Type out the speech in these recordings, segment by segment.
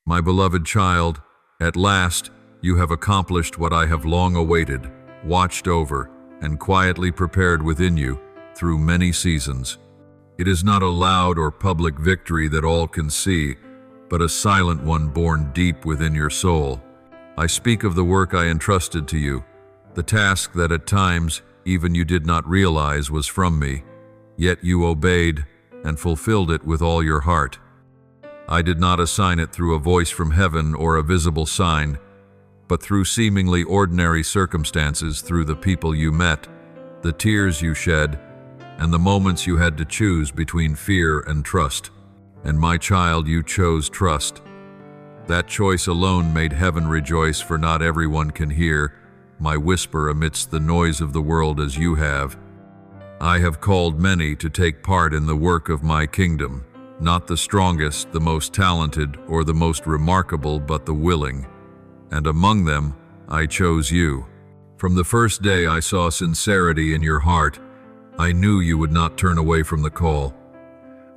My beloved child, at last you have accomplished what I have long awaited, watched over, and quietly prepared within you through many seasons. It is not a loud or public victory that all can see, but a silent one born deep within your soul. I speak of the work I entrusted to you, the task that at times even you did not realize was from me, yet you obeyed and fulfilled it with all your heart. I did not assign it through a voice from heaven or a visible sign, but through seemingly ordinary circumstances, through the people you met, the tears you shed, and the moments you had to choose between fear and trust. And my child, you chose trust. That choice alone made heaven rejoice, for not everyone can hear my whisper amidst the noise of the world as you have. I have called many to take part in the work of my kingdom, not the strongest, the most talented, or the most remarkable, but the willing. And among them, I chose you. From the first day I saw sincerity in your heart, I knew you would not turn away from the call.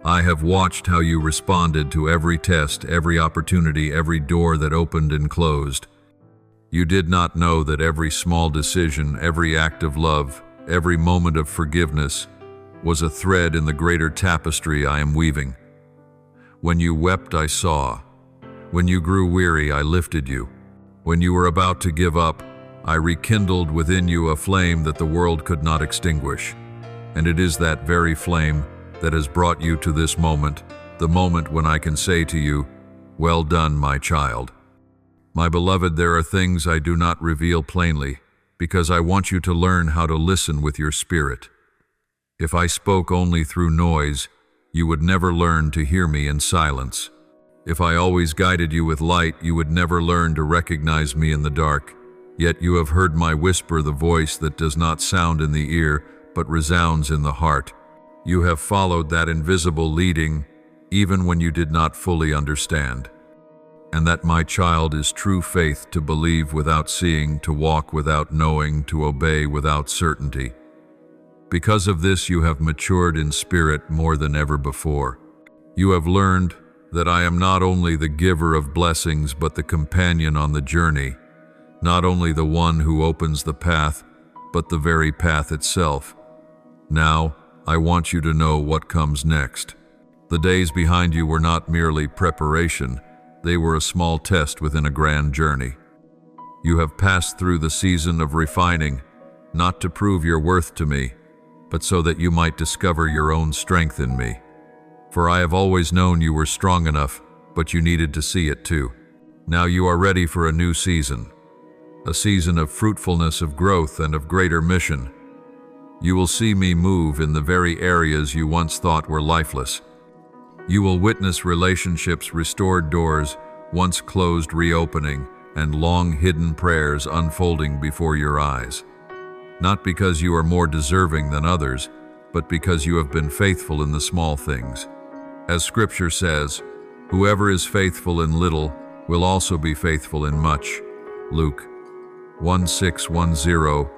I have watched how you responded to every test, every opportunity, every door that opened and closed. You did not know that every small decision, every act of love, every moment of forgiveness was a thread in the greater tapestry I am weaving. When you wept, I saw. When you grew weary, I lifted you. When you were about to give up, I rekindled within you a flame that the world could not extinguish. And it is that very flame that has brought you to this moment, the moment when I can say to you, "Well done, my child." My beloved, there are things I do not reveal plainly, because I want you to learn how to listen with your spirit. If I spoke only through noise, you would never learn to hear me in silence. If I always guided you with light, you would never learn to recognize me in the dark. Yet you have heard my whisper, the voice that does not sound in the ear, but resounds in the heart. You have followed that invisible leading, even when you did not fully understand. And that, my child, is true faith: to believe without seeing, to walk without knowing, to obey without certainty. Because of this, you have matured in spirit more than ever before. You have learned that I am not only the giver of blessings, but the companion on the journey, not only the one who opens the path, but the very path itself. Now, I want you to know what comes next. The days behind you were not merely preparation, they were a small test within a grand journey. You have passed through the season of refining, not to prove your worth to me, but so that you might discover your own strength in me. For I have always known you were strong enough, but you needed to see it too. Now you are ready for a new season, a season of fruitfulness, of growth, and of greater mission. You will see me move in the very areas you once thought were lifeless. You will witness relationships restored, doors once closed reopening, and long-hidden prayers unfolding before your eyes. Not because you are more deserving than others, but because you have been faithful in the small things. As Scripture says, "Whoever is faithful in little will also be faithful in much." Luke 1:6-10.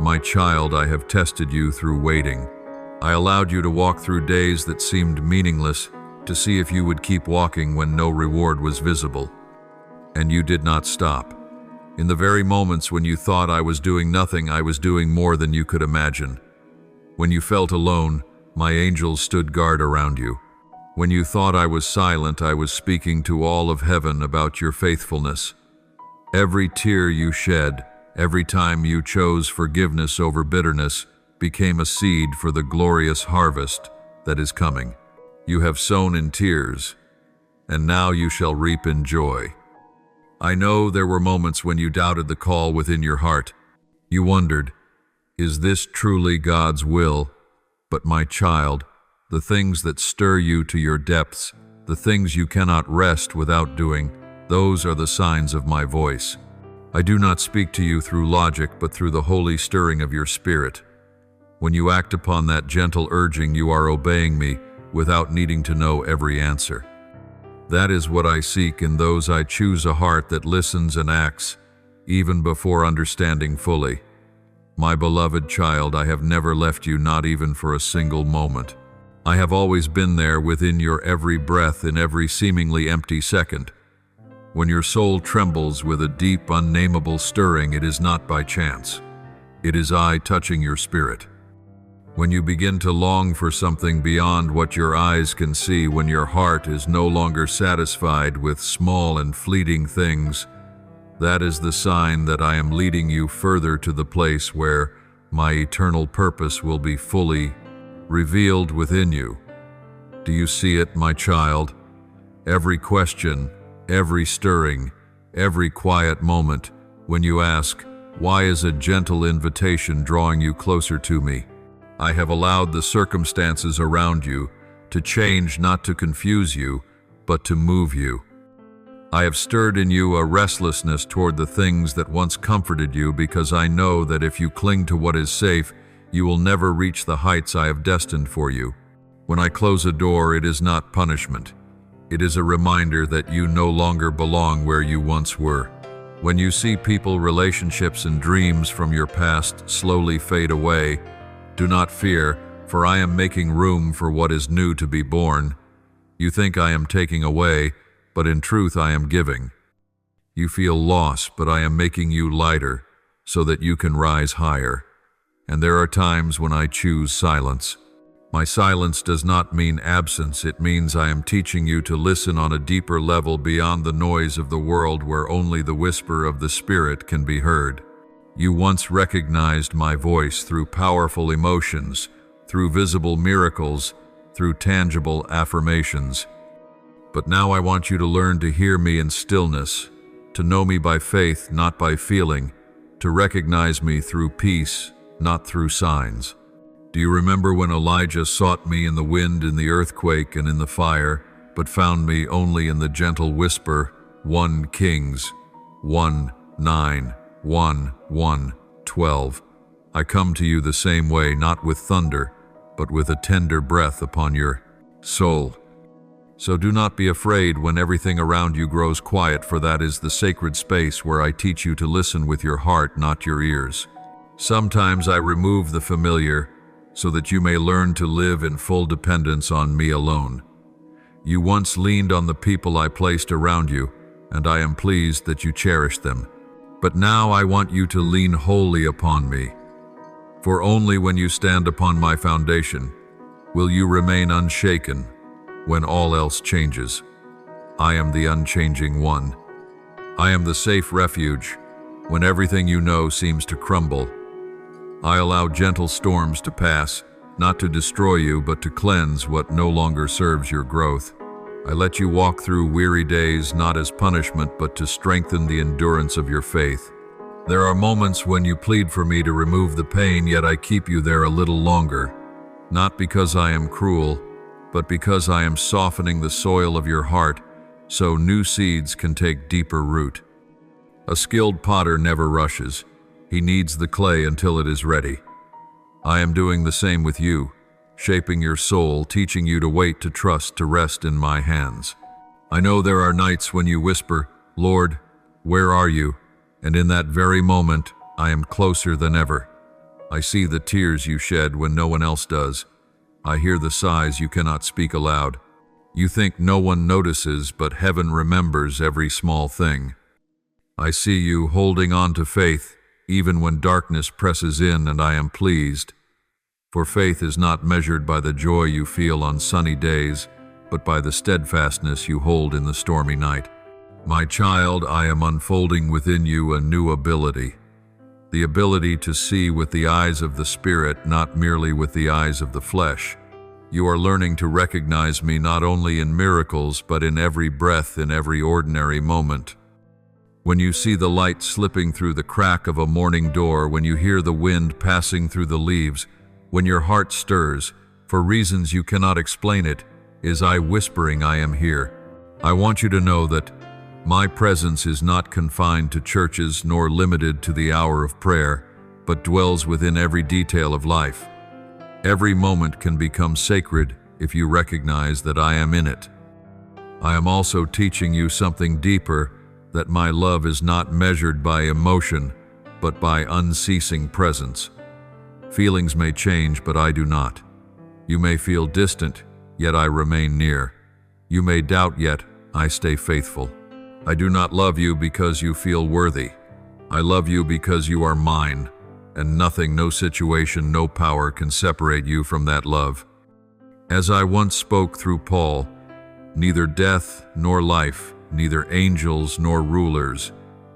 My child, I have tested you through waiting. I allowed you to walk through days that seemed meaningless, to see if you would keep walking when no reward was visible. And you did not stop. In the very moments when you thought I was doing nothing, I was doing more than you could imagine. When you felt alone, my angels stood guard around you. When you thought I was silent, I was speaking to all of heaven about your faithfulness. Every tear you shed, every time you chose forgiveness over bitterness, became a seed for the glorious harvest that is coming. You have sown in tears, and now you shall reap in joy. I know there were moments when you doubted the call within your heart. You wondered, is this truly God's will? But my child, the things that stir you to your depths, the things you cannot rest without doing, those are the signs of my voice. I do not speak to you through logic, but through the holy stirring of your spirit. When you act upon that gentle urging, you are obeying me without needing to know every answer. That is what I seek in those I choose: a heart that listens and acts, even before understanding fully. My beloved child, I have never left you, not even for a single moment. I have always been there within your every breath, in every seemingly empty second. When your soul trembles with a deep, unnameable stirring, it is not by chance. It is I touching your spirit. When you begin to long for something beyond what your eyes can see, when your heart is no longer satisfied with small and fleeting things, that is the sign that I am leading you further to the place where my eternal purpose will be fully revealed within you. Do you see it, my child? Every question, every stirring, every quiet moment, when you ask, why is a gentle invitation drawing you closer to me? I have allowed the circumstances around you to change, not to confuse you, but to move you. I have stirred in you a restlessness toward the things that once comforted you, because I know that if you cling to what is safe, you will never reach the heights I have destined for you. When I close a door, it is not punishment. It is a reminder that you no longer belong where you once were. When you see people, relationships, and dreams from your past slowly fade away, do not fear, for I am making room for what is new to be born. You think I am taking away, but in truth I am giving. You feel loss, but I am making you lighter, so that you can rise higher. And there are times when I choose silence. My silence does not mean absence, it means I am teaching you to listen on a deeper level beyond the noise of the world, where only the whisper of the Spirit can be heard. You once recognized my voice through powerful emotions, through visible miracles, through tangible affirmations. But now I want you to learn to hear me in stillness, to know me by faith, not by feeling, to recognize me through peace, not through signs. Do you remember when Elijah sought me in the wind, in the earthquake, and in the fire, but found me only in the gentle whisper? 1 Kings 1:9. 1:12. I come to you the same way, not with thunder, but with a tender breath upon your soul. So do not be afraid when everything around you grows quiet, for that is the sacred space where I teach you to listen with your heart, not your ears. Sometimes I remove the familiar, so that you may learn to live in full dependence on me alone. You once leaned on the people I placed around you, and I am pleased that you cherished them. But now I want you to lean wholly upon me. For only when you stand upon my foundation will you remain unshaken when all else changes. I am the unchanging one. I am the safe refuge when everything you know seems to crumble. I allow gentle storms to pass, not to destroy you, but to cleanse what no longer serves your growth. I let you walk through weary days, not as punishment, but to strengthen the endurance of your faith. There are moments when you plead for me to remove the pain, yet I keep you there a little longer, not because I am cruel, but because I am softening the soil of your heart so new seeds can take deeper root. A skilled potter never rushes. He kneads the clay until it is ready. I am doing the same with you, shaping your soul, teaching you to wait, to trust, to rest in my hands. I know there are nights when you whisper, Lord, where are you? And in that very moment, I am closer than ever. I see the tears you shed when no one else does. I hear the sighs you cannot speak aloud. You think no one notices, but heaven remembers every small thing. I see you holding on to faith, even when darkness presses in, and I am pleased. For faith is not measured by the joy you feel on sunny days, but by the steadfastness you hold in the stormy night. My child, I am unfolding within you a new ability. The ability to see with the eyes of the Spirit, not merely with the eyes of the flesh. You are learning to recognize me not only in miracles, but in every breath, in every ordinary moment. When you see the light slipping through the crack of a morning door, when you hear the wind passing through the leaves, when your heart stirs, for reasons you cannot explain, it is I whispering, I am here. I want you to know that my presence is not confined to churches nor limited to the hour of prayer, but dwells within every detail of life. Every moment can become sacred if you recognize that I am in it. I am also teaching you something deeper, that my love is not measured by emotion, but by unceasing presence. Feelings may change, but I do not. You may feel distant, yet I remain near. You may doubt, yet I stay faithful. I do not love you because you feel worthy. I love you because you are mine, and nothing, no situation, no power can separate you from that love. As I once spoke through Paul, neither death nor life, neither angels nor rulers,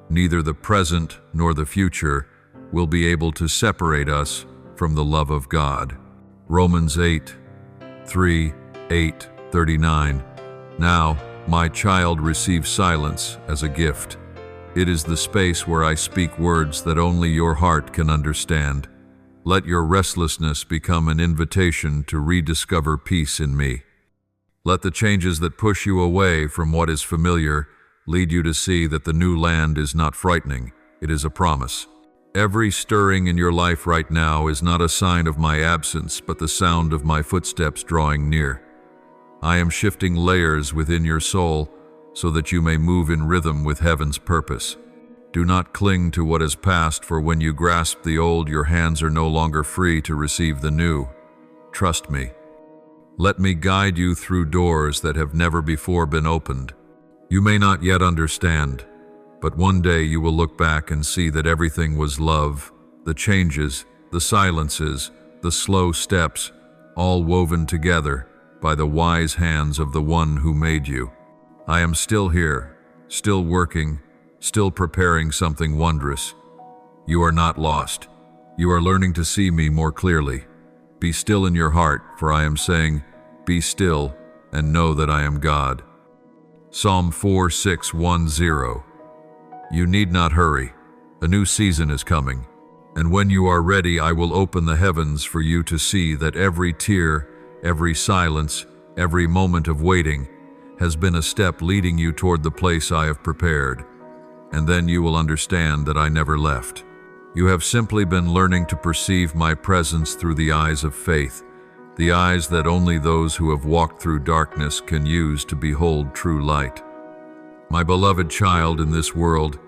neither the present nor the future will be able to separate us from the love of God. Romans 8:39. Now, my child, receive silence as a gift. It is the space where I speak words that only your heart can understand. Let your restlessness become an invitation to rediscover peace in me. Let the changes that push you away from what is familiar lead you to see that the new land is not frightening, it is a promise. Every stirring in your life right now is not a sign of my absence, but the sound of my footsteps drawing near. I am shifting layers within your soul so that you may move in rhythm with heaven's purpose. Do not cling to what is past, for when you grasp the old, your hands are no longer free to receive the new. Trust me. Let me guide you through doors that have never before been opened. You may not yet understand, but one day you will look back and see that everything was love, the changes, the silences, the slow steps, all woven together by the wise hands of the one who made you. I am still here, still working, still preparing something wondrous. You are not lost. You are learning to see me more clearly. Be still in your heart, for I am saying, be still and know that I am God. Psalm 4:6-10. You need not hurry. A new season is coming. And when you are ready, I will open the heavens for you to see that every tear, every silence, every moment of waiting has been a step leading you toward the place I have prepared. And then you will understand that I never left. You have simply been learning to perceive my presence through the eyes of faith, the eyes that only those who have walked through darkness can use to behold true light. My beloved child, in this world,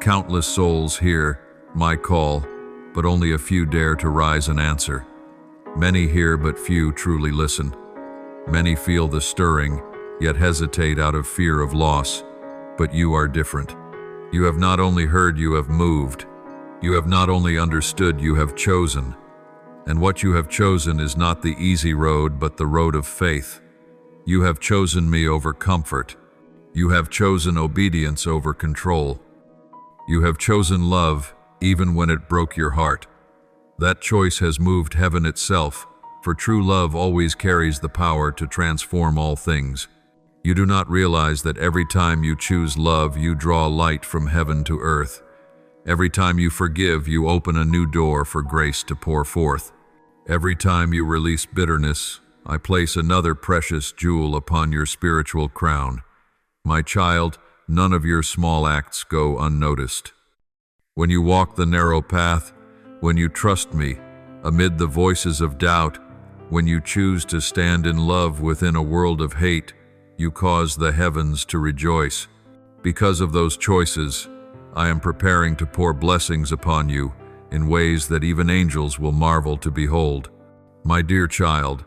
countless souls hear my call, but only a few dare to rise and answer. Many hear, but few truly listen. Many feel the stirring, yet hesitate out of fear of loss. But you are different. You have not only heard, you have moved. You have not only understood, you have chosen. And what you have chosen is not the easy road, but the road of faith. You have chosen me over comfort. You have chosen obedience over control. You have chosen love, even when it broke your heart. That choice has moved heaven itself, for true love always carries the power to transform all things. You do not realize that every time you choose love, you draw light from heaven to earth. Every time you forgive, you open a new door for grace to pour forth. Every time you release bitterness, I place another precious jewel upon your spiritual crown. My child, none of your small acts go unnoticed. When you walk the narrow path, when you trust me amid the voices of doubt, when you choose to stand in love within a world of hate, you cause the heavens to rejoice. Because of those choices, I am preparing to pour blessings upon you in ways that even angels will marvel to behold. My dear child,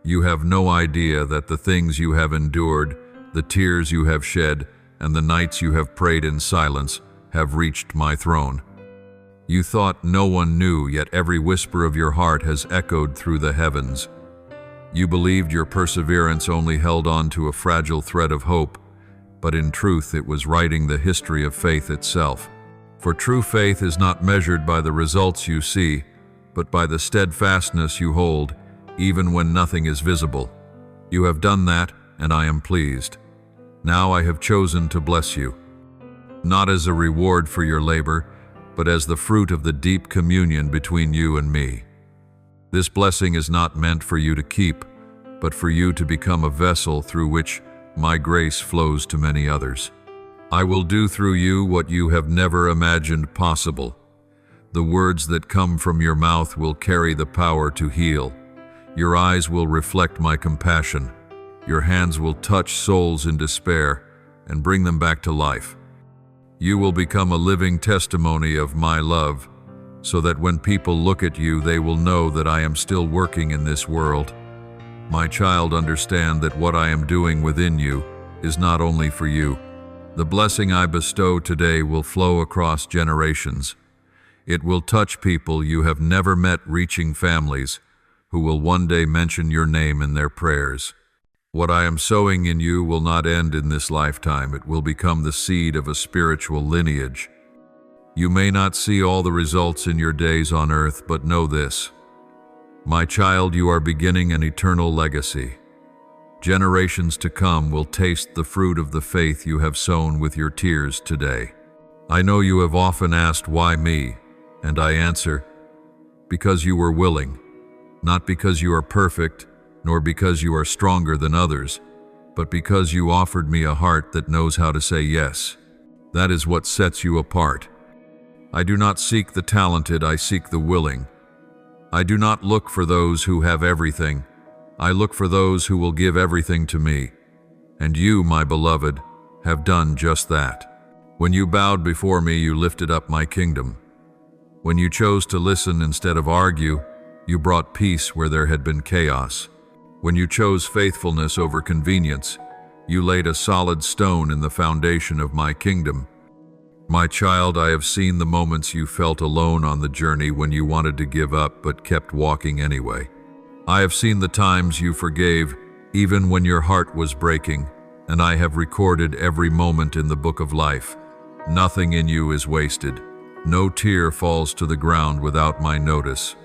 you have no idea that the things you have endured, the tears you have shed, and the nights you have prayed in silence have reached my throne. You thought no one knew, yet every whisper of your heart has echoed through the heavens. You believed your perseverance only held on to a fragile thread of hope, but in truth it was writing the history of faith itself. For true faith is not measured by the results you see, but by the steadfastness you hold, even when nothing is visible. You have done that, and I am pleased. Now I have chosen to bless you, not as a reward for your labor, but as the fruit of the deep communion between you and me. This blessing is not meant for you to keep, but for you to become a vessel through which my grace flows to many others. I will do through you what you have never imagined possible. The words that come from your mouth will carry the power to heal. Your eyes will reflect my compassion. Your hands will touch souls in despair and bring them back to life. You will become a living testimony of my love, so that when people look at you, they will know that I am still working in this world. My child, understand that what I am doing within you is not only for you. The blessing I bestow today will flow across generations. It will touch people you have never met, reaching families who will one day mention your name in their prayers. What I am sowing in you will not end in this lifetime. It will become the seed of a spiritual lineage. You may not see all the results in your days on earth, but know this. My child, you are beginning an eternal legacy. Generations to come will taste the fruit of the faith you have sown with your tears today. I know you have often asked, why me? And I answer, because you were willing, not because you are perfect, nor because you are stronger than others, but because you offered me a heart that knows how to say yes. That is what sets you apart. I do not seek the talented, I seek the willing. I do not look for those who have everything. I look for those who will give everything to me. And you, my beloved, have done just that. When you bowed before me, you lifted up my kingdom. When you chose to listen instead of argue, you brought peace where there had been chaos. When you chose faithfulness over convenience, you laid a solid stone in the foundation of my kingdom. My child, I have seen the moments you felt alone on the journey when you wanted to give up but kept walking anyway. I have seen the times you forgave even when your heart was breaking, and I have recorded every moment in the book of life. Nothing in you is wasted. No tear falls to the ground without my notice.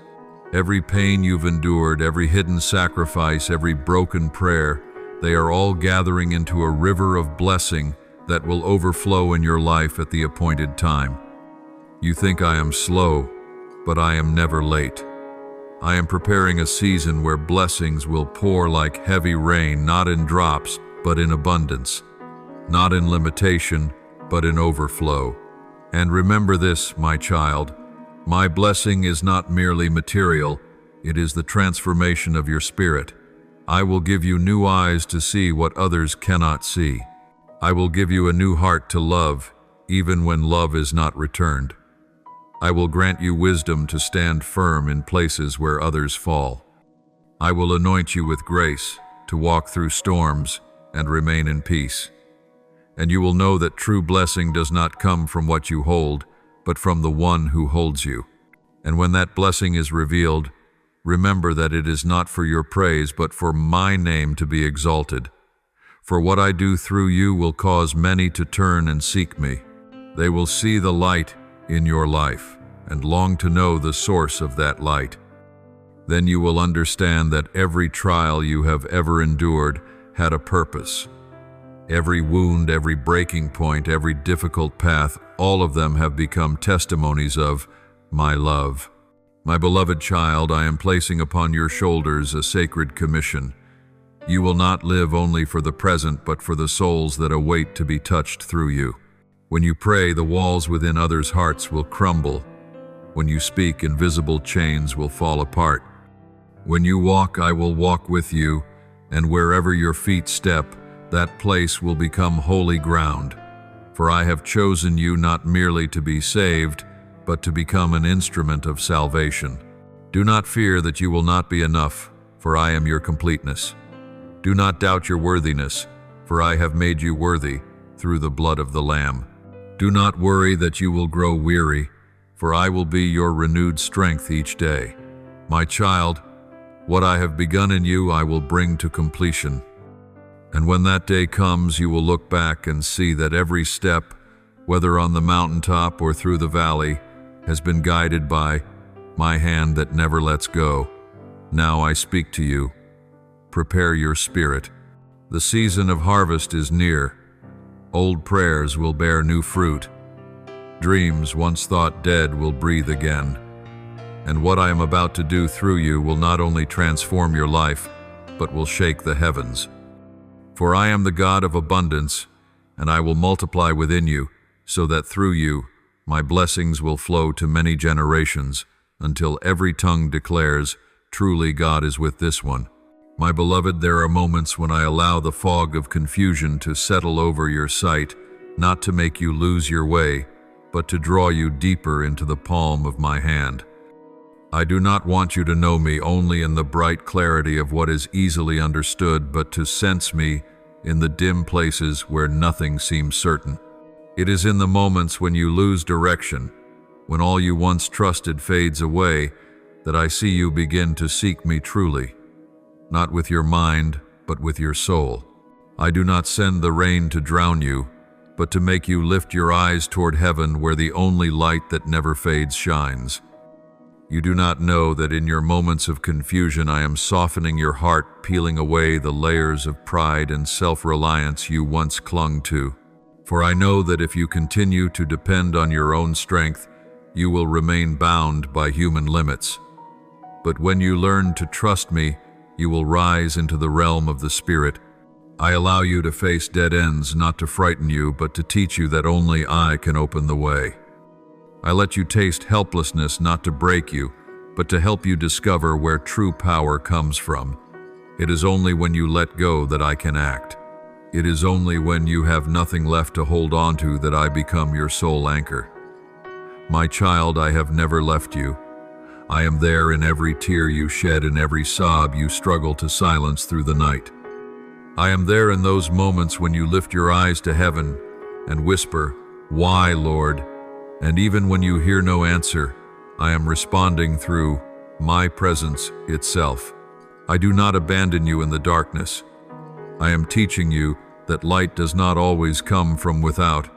Every pain you've endured, every hidden sacrifice, every broken prayer, they are all gathering into a river of blessing that will overflow in your life at the appointed time. You think I am slow, but I am never late. I am preparing a season where blessings will pour like heavy rain, not in drops, but in abundance, not in limitation, but in overflow. And remember this, my child, my blessing is not merely material, it is the transformation of your spirit. I will give you new eyes to see what others cannot see. I will give you a new heart to love, even when love is not returned. I will grant you wisdom to stand firm in places where others fall. I will anoint you with grace to walk through storms and remain in peace. And you will know that true blessing does not come from what you hold, but from the one who holds you. And when that blessing is revealed, remember that it is not for your praise, but for my name to be exalted. For what I do through you will cause many to turn and seek me. They will see the light in your life and long to know the source of that light. Then you will understand that every trial you have ever endured had a purpose. Every wound, every breaking point, every difficult path, all of them have become testimonies of my love. My beloved child, I am placing upon your shoulders a sacred commission. You will not live only for the present, but for the souls that await to be touched through you. When you pray, the walls within others' hearts will crumble. When you speak, invisible chains will fall apart. When you walk, I will walk with you, and wherever your feet step, that place will become holy ground. For I have chosen you not merely to be saved, but to become an instrument of salvation. Do not fear that you will not be enough, for I am your completeness. Do not doubt your worthiness, for I have made you worthy through the blood of the Lamb. Do not worry that you will grow weary, for I will be your renewed strength each day. My child, what I have begun in you I will bring to completion. And when that day comes, you will look back and see that every step, whether on the mountaintop or through the valley, has been guided by my hand that never lets go. Now I speak to you. Prepare your spirit. The season of harvest is near. Old prayers will bear new fruit. Dreams once thought dead will breathe again. And what I am about to do through you will not only transform your life, but will shake the heavens. For I am the God of abundance, and I will multiply within you, so that through you my blessings will flow to many generations, until every tongue declares, truly God is with this one. My beloved, there are moments when I allow the fog of confusion to settle over your sight, not to make you lose your way, but to draw you deeper into the palm of my hand. I do not want you to know me only in the bright clarity of what is easily understood, but to sense me in the dim places where nothing seems certain. It is in the moments when you lose direction, when all you once trusted fades away, that I see you begin to seek me truly, not with your mind, but with your soul. I do not send the rain to drown you, but to make you lift your eyes toward heaven where the only light that never fades shines. You do not know that in your moments of confusion I am softening your heart, peeling away the layers of pride and self-reliance you once clung to. For I know that if you continue to depend on your own strength, you will remain bound by human limits. But when you learn to trust me, you will rise into the realm of the Spirit. I allow you to face dead ends, not to frighten you, but to teach you that only I can open the way. I let you taste helplessness, not to break you, but to help you discover where true power comes from. It is only when you let go that I can act. It is only when you have nothing left to hold on to that I become your sole anchor. My child, I have never left you. I am there in every tear you shed and every sob you struggle to silence through the night. I am there in those moments when you lift your eyes to heaven and whisper, "Why, Lord?" And even when you hear no answer, I am responding through my presence itself. I do not abandon you in the darkness. I am teaching you that light does not always come from without,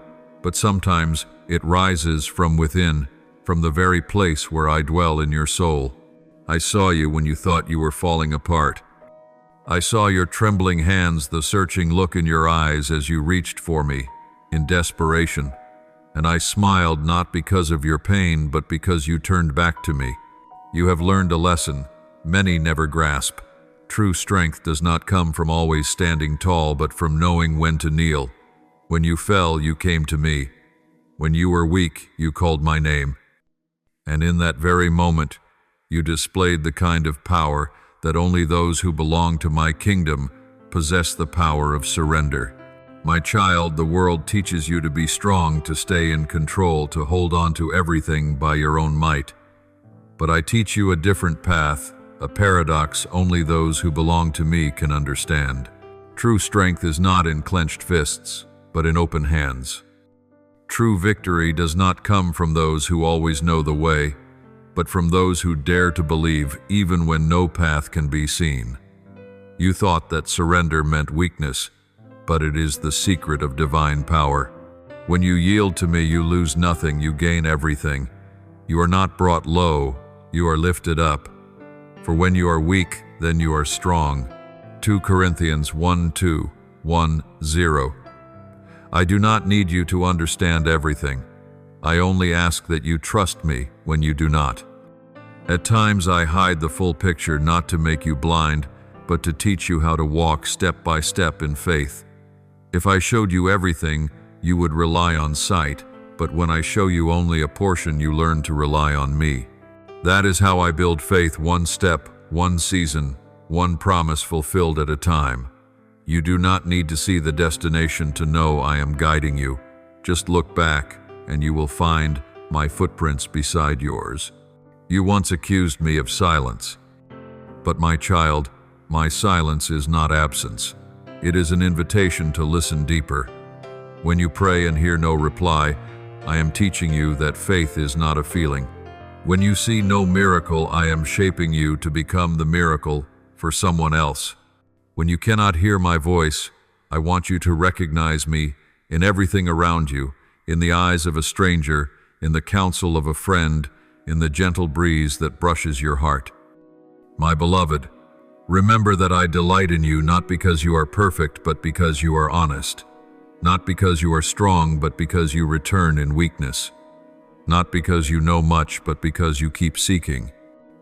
but sometimes it rises from within, from the very place where I dwell in your soul. I saw you when you thought you were falling apart. I saw your trembling hands, the searching look in your eyes as you reached for me in desperation. And I smiled not because of your pain, but because you turned back to me. You have learned a lesson many never grasp. True strength does not come from always standing tall, but from knowing when to kneel. When you fell, you came to me. When you were weak, you called my name. And in that very moment, you displayed the kind of power that only those who belong to my kingdom possess, the power of surrender. My child, the world teaches you to be strong, to stay in control, to hold on to everything by your own might. But I teach you a different path, a paradox only those who belong to me can understand. True strength is not in clenched fists, but in open hands. True victory does not come from those who always know the way, but from those who dare to believe even when no path can be seen. You thought that surrender meant weakness, but it is the secret of divine power. When you yield to me, you lose nothing, you gain everything. You are not brought low, you are lifted up. For when you are weak, then you are strong. 2 Corinthians 1:2-1:0. I do not need you to understand everything. I only ask that you trust me when you do not. At times I hide the full picture, not to make you blind, but to teach you how to walk step by step in faith. If I showed you everything, you would rely on sight, but when I show you only a portion, you learn to rely on me. That is how I build faith, one step, one season, one promise fulfilled at a time. You do not need to see the destination to know I am guiding you. Just look back, and you will find my footprints beside yours. You once accused me of silence. But my child, my silence is not absence. It is an invitation to listen deeper. When you pray and hear no reply, I am teaching you that faith is not a feeling. When you see no miracle, I am shaping you to become the miracle for someone else. When you cannot hear my voice, I want you to recognize me in everything around you, in the eyes of a stranger, in the counsel of a friend, in the gentle breeze that brushes your heart. My beloved, remember that I delight in you not because you are perfect, but because you are honest. Not because you are strong, but because you return in weakness. Not because you know much, but because you keep seeking.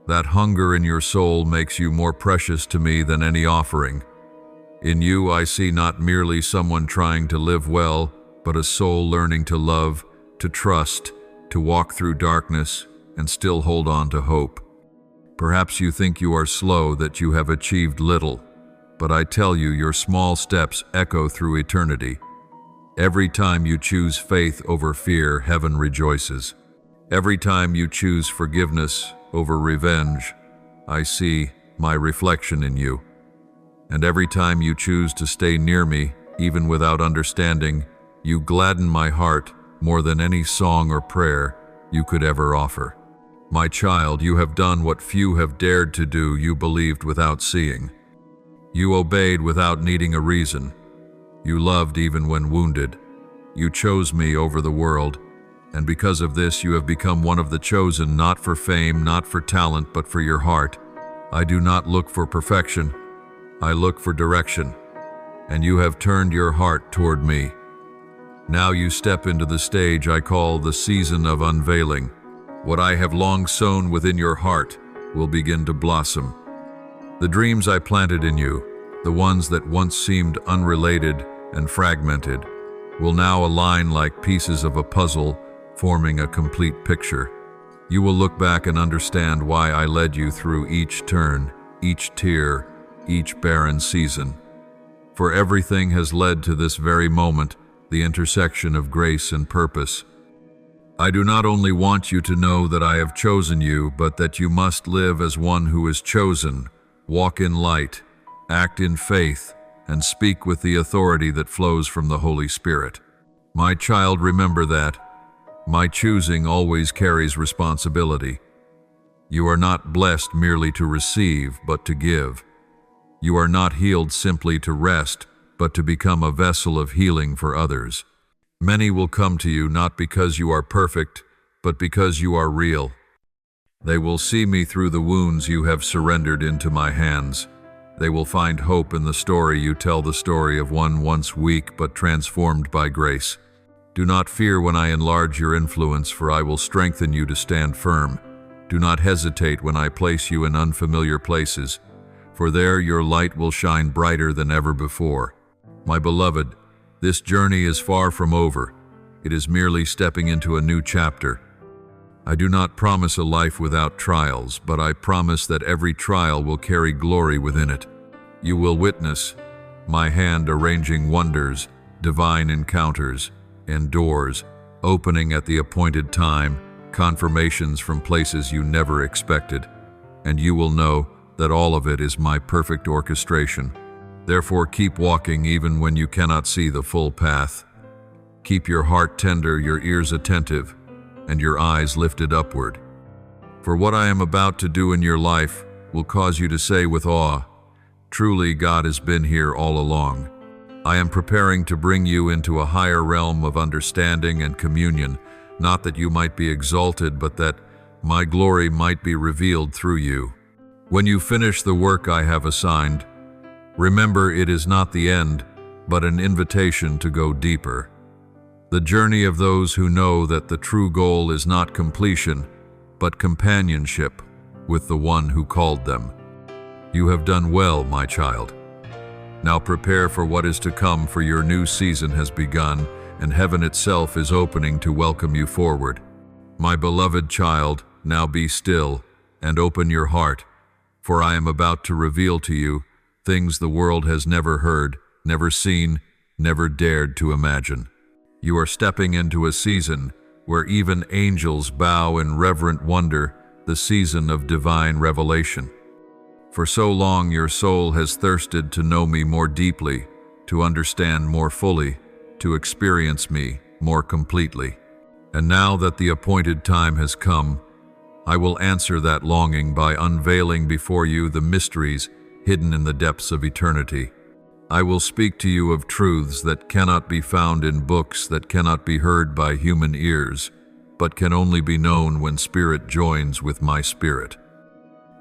That hunger in your soul makes you more precious to me than any offering. In you I see not merely someone trying to live well, but a soul learning to love, to trust, to walk through darkness, and still hold on to hope. Perhaps you think you are slow, that you have achieved little, but I tell you, your small steps echo through eternity. Every time you choose faith over fear, heaven rejoices. Every time you choose forgiveness over revenge, I see my reflection in you. And every time you choose to stay near me, even without understanding, You gladden my heart more than any song or prayer you could ever offer. My child, you have done what few have dared to do. You believed without seeing. You obeyed without needing a reason. You loved even when wounded. You chose me over the world, and because of this you have become one of the chosen, not for fame, not for talent, but for your heart. I do not look for perfection. I look for direction, and you have turned your heart toward me. Now you step into the stage I call the season of unveiling. What I have long sown within your heart will begin to blossom. The dreams I planted in you, the ones that once seemed unrelated and fragmented, will now align like pieces of a puzzle, forming a complete picture. You will look back and understand why I led you through each turn, each tear, each barren season. For everything has led to this very moment, the intersection of grace and purpose. I do not only want you to know that I have chosen you, but that you must live as one who is chosen, walk in light, act in faith, and speak with the authority that flows from the Holy Spirit. My child, remember that my choosing always carries responsibility. You are not blessed merely to receive, but to give. You are not healed simply to rest, but to become a vessel of healing for others. Many will come to you not because you are perfect, but because you are real. They will see me through the wounds you have surrendered into my hands. They will find hope in the story you tell, the story of one once weak but transformed by grace. Do not fear when I enlarge your influence, for I will strengthen you to stand firm. Do not hesitate when I place you in unfamiliar places, for there your light will shine brighter than ever before. My beloved, this journey is far from over. It is merely stepping into a new chapter. I do not promise a life without trials, but I promise that every trial will carry glory within it. You will witness my hand arranging wonders, divine encounters, and doors opening at the appointed time, confirmations from places you never expected, and you will know that all of it is my perfect orchestration. Therefore, keep walking even when you cannot see the full path. Keep your heart tender, your ears attentive, and your eyes lifted upward. For what I am about to do in your life will cause you to say with awe, "Truly, God has been here all along." I am preparing to bring you into a higher realm of understanding and communion, not that you might be exalted, but that my glory might be revealed through you. When you finish the work I have assigned, remember it is not the end, but an invitation to go deeper. The journey of those who know that the true goal is not completion, but companionship with the one who called them. You have done well, my child. Now prepare for what is to come, for your new season has begun, and heaven itself is opening to welcome you forward. My beloved child, now be still and open your heart, for I am about to reveal to you things the world has never heard, never seen, never dared to imagine. You are stepping into a season where even angels bow in reverent wonder, the season of divine revelation. For so long your soul has thirsted to know me more deeply, to understand more fully, to experience me more completely. And now that the appointed time has come, I will answer that longing by unveiling before you the mysteries hidden in the depths of eternity. I will speak to you of truths that cannot be found in books, that cannot be heard by human ears, but can only be known when spirit joins with my spirit.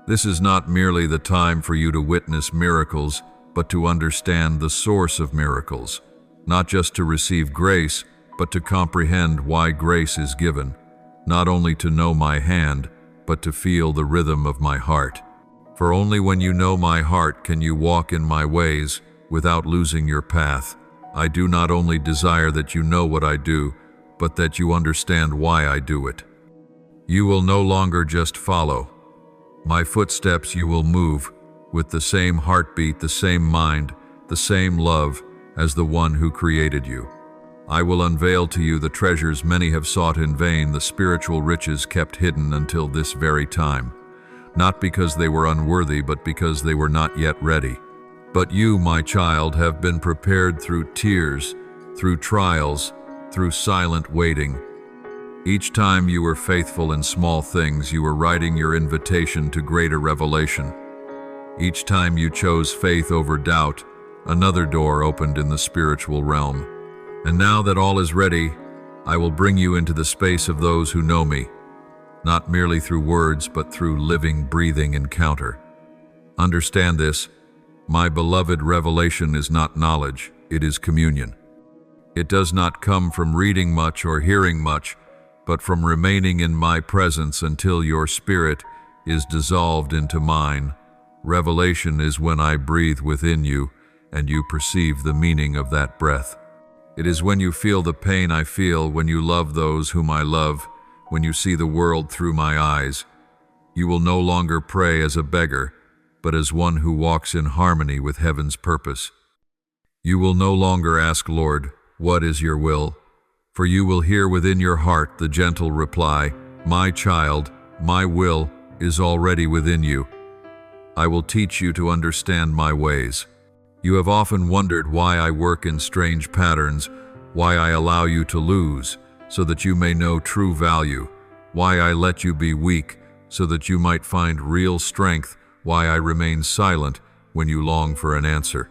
This is not merely the time for you to witness miracles, but to understand the source of miracles, not just to receive grace, but to comprehend why grace is given, not only to know my hand, but to feel the rhythm of my heart. For only when you know my heart can you walk in my ways without losing your path. I do not only desire that you know what I do, but that you understand why I do it. You will no longer just follow. My footsteps you will move with the same heartbeat, the same mind, the same love as the one who created you. I will unveil to you the treasures many have sought in vain, the spiritual riches kept hidden until this very time. Not because they were unworthy, but because they were not yet ready. But you, my child, have been prepared through tears, through trials, through silent waiting. Each time you were faithful in small things, you were writing your invitation to greater revelation. Each time you chose faith over doubt, another door opened in the spiritual realm. And now that all is ready, I will bring you into the space of those who know me, not merely through words, but through living, breathing encounter. Understand this, my beloved, revelation is not knowledge, it is communion. It does not come from reading much or hearing much, but from remaining in my presence until your spirit is dissolved into mine. Revelation is when I breathe within you and you perceive the meaning of that breath. It is when you feel the pain I feel, when you love those whom I love, when you see the world through my eyes. You will no longer pray as a beggar, but as one who walks in harmony with heaven's purpose. You will no longer ask, Lord, what is your will? For you will hear within your heart the gentle reply, my child, my will is already within you. I will teach you to understand my ways. You have often wondered why I work in strange patterns, why I allow you to lose, so that you may know true value, why I let you be weak, so that you might find real strength, why I remain silent when you long for an answer.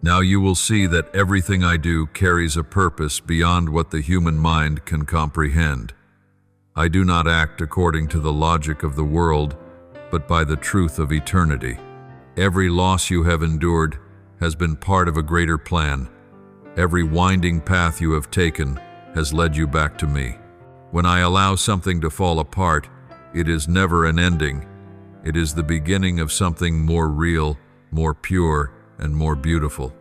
Now you will see that everything I do carries a purpose beyond what the human mind can comprehend. I do not act according to the logic of the world, but by the truth of eternity. Every loss you have endured has been part of a greater plan. Every winding path you have taken has led you back to me. When I allow something to fall apart, it is never an ending. It is the beginning of something more real, more pure, and more beautiful.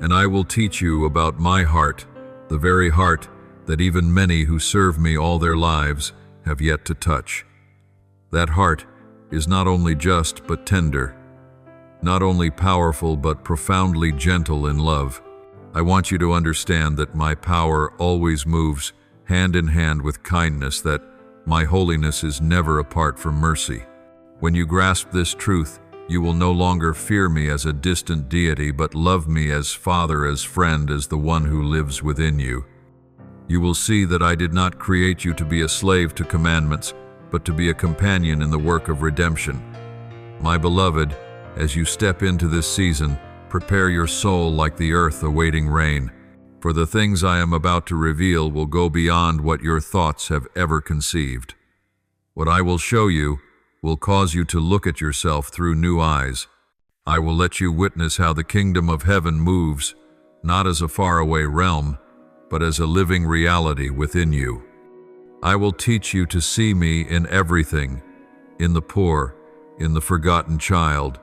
And I will teach you about my heart, the very heart that even many who serve me all their lives have yet to touch. That heart is not only just but tender, not only powerful but profoundly gentle in love. I want you to understand that my power always moves hand in hand with kindness, that my holiness is never apart from mercy. When you grasp this truth, you will no longer fear me as a distant deity, but love me as Father, as friend, as the one who lives within you. You will see that I did not create you to be a slave to commandments, but to be a companion in the work of redemption. My beloved, as you step into this season, prepare your soul like the earth awaiting rain, for the things I am about to reveal will go beyond what your thoughts have ever conceived. What I will show you will cause you to look at yourself through new eyes. I will let you witness how the kingdom of heaven moves, not as a faraway realm, but as a living reality within you. I will teach you to see me in everything, in the poor, in the forgotten child,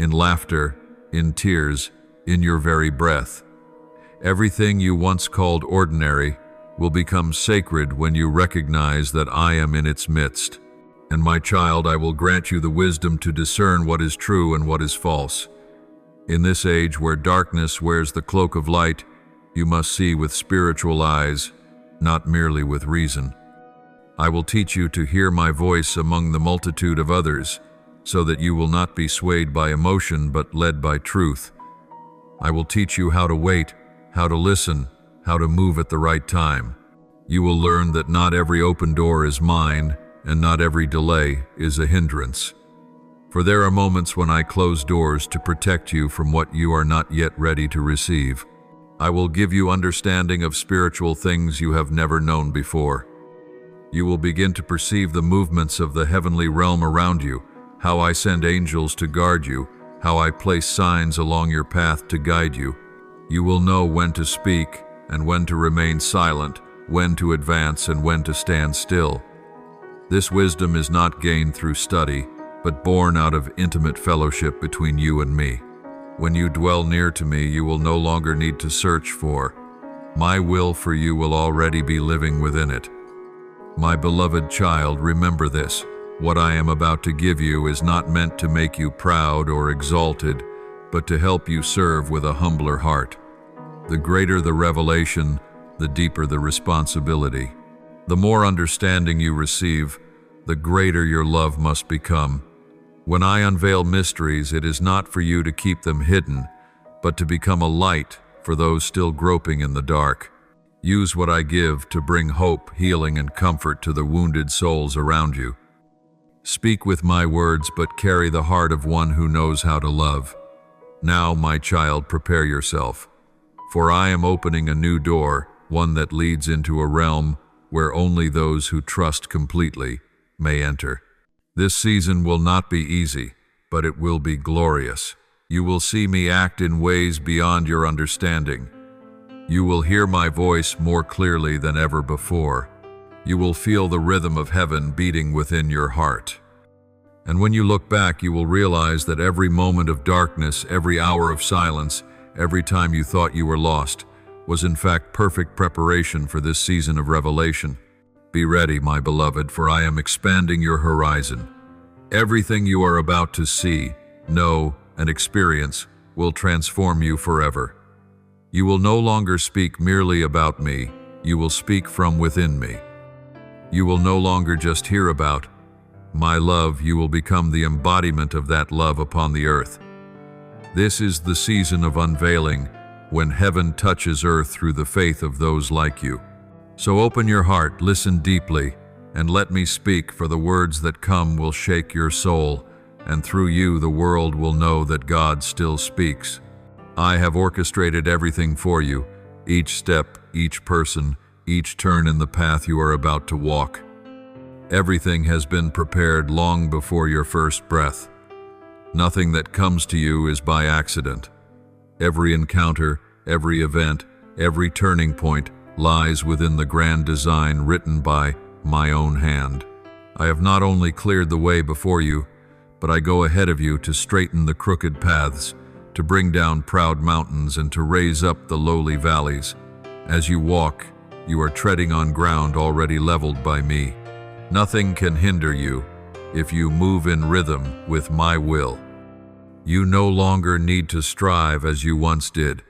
in laughter, in tears, in your very breath. Everything you once called ordinary will become sacred when you recognize that I am in its midst. And my child, I will grant you the wisdom to discern what is true and what is false. In this age where darkness wears the cloak of light, you must see with spiritual eyes, not merely with reason. I will teach you to hear my voice among the multitude of others, so that you will not be swayed by emotion but led by truth. I will teach you how to wait, how to listen, how to move at the right time. You will learn that not every open door is mine, and not every delay is a hindrance. For there are moments when I close doors to protect you from what you are not yet ready to receive. I will give you understanding of spiritual things you have never known before. You will begin to perceive the movements of the heavenly realm around you, how I send angels to guard you, how I place signs along your path to guide you. You will know when to speak and when to remain silent, when to advance and when to stand still. This wisdom is not gained through study, but born out of intimate fellowship between you and me. When you dwell near to me, you will no longer need to search for. My will for you will already be living within it. My beloved child, remember this. What I am about to give you is not meant to make you proud or exalted, but to help you serve with a humbler heart. The greater the revelation, the deeper the responsibility. The more understanding you receive, the greater your love must become. When I unveil mysteries, it is not for you to keep them hidden, but to become a light for for those still groping in the dark. Use what I give to bring hope, healing, and comfort to the wounded souls around you. Speak with my words, but carry the heart of one who knows how to love. Now, my child, prepare yourself, for I am opening a new door, one that leads into a realm where only those who trust completely may enter. This season will not be easy, but it will be glorious. You will see me act in ways beyond your understanding. You will hear my voice more clearly than ever before. You will feel the rhythm of heaven beating within your heart. And when you look back, you will realize that every moment of darkness, every hour of silence, every time you thought you were lost, was in fact perfect preparation for this season of revelation. Be ready, my beloved, for I am expanding your horizon. Everything you are about to see, know, and experience will transform you forever. You will no longer speak merely about me, you will speak from within me. You will no longer just hear about my love, you will become the embodiment of that love upon the earth. This is the season of unveiling, when heaven touches earth through the faith of those like you. So open your heart, listen deeply, and let me speak, for the words that come will shake your soul, and through you the world will know that God still speaks. I have orchestrated everything for you, each step, each person, each turn in the path you are about to walk. Everything has been prepared long before your first breath. Nothing that comes to you is by accident. Every encounter, every event, every turning point lies within the grand design written by my own hand. I have not only cleared the way before you, but I go ahead of you to straighten the crooked paths, to bring down proud mountains and to raise up the lowly valleys. As you walk, you are treading on ground already leveled by me. Nothing can hinder you if you move in rhythm with my will. You no longer need to strive as you once did.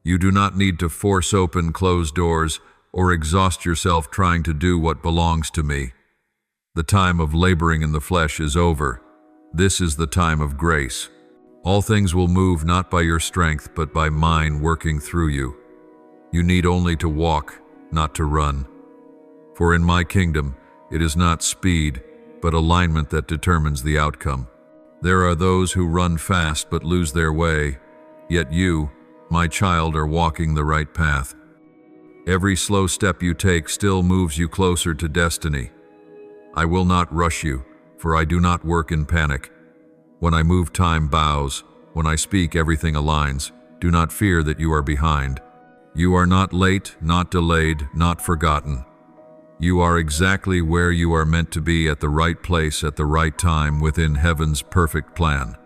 You do not need to force open closed doors or exhaust yourself trying to do what belongs to me. The time of laboring in the flesh is over. This is the time of grace. All things will move not by your strength, but by mine working through you. You need only to walk, not to run. For in my kingdom, it is not speed, but alignment that determines the outcome. There are those who run fast but lose their way, yet you, my child, are walking the right path. Every slow step you take still moves you closer to destiny. I will not rush you, for I do not work in panic. When I move, time bows. When I speak, everything aligns. Do not fear that you are behind. You are not late, not delayed, not forgotten. You are exactly where you are meant to be, at the right place at the right time within heaven's perfect plan.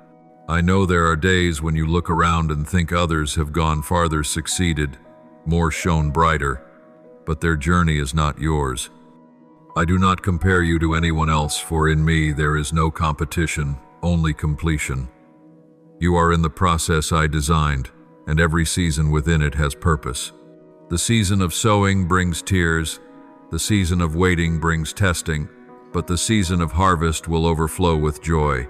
I know there are days when you look around and think others have gone farther, succeeded, more shone brighter, but their journey is not yours. I do not compare you to anyone else, for in me there is no competition, only completion. You are in the process I designed, and every season within it has purpose. The season of sowing brings tears, the season of waiting brings testing, but the season of harvest will overflow with joy.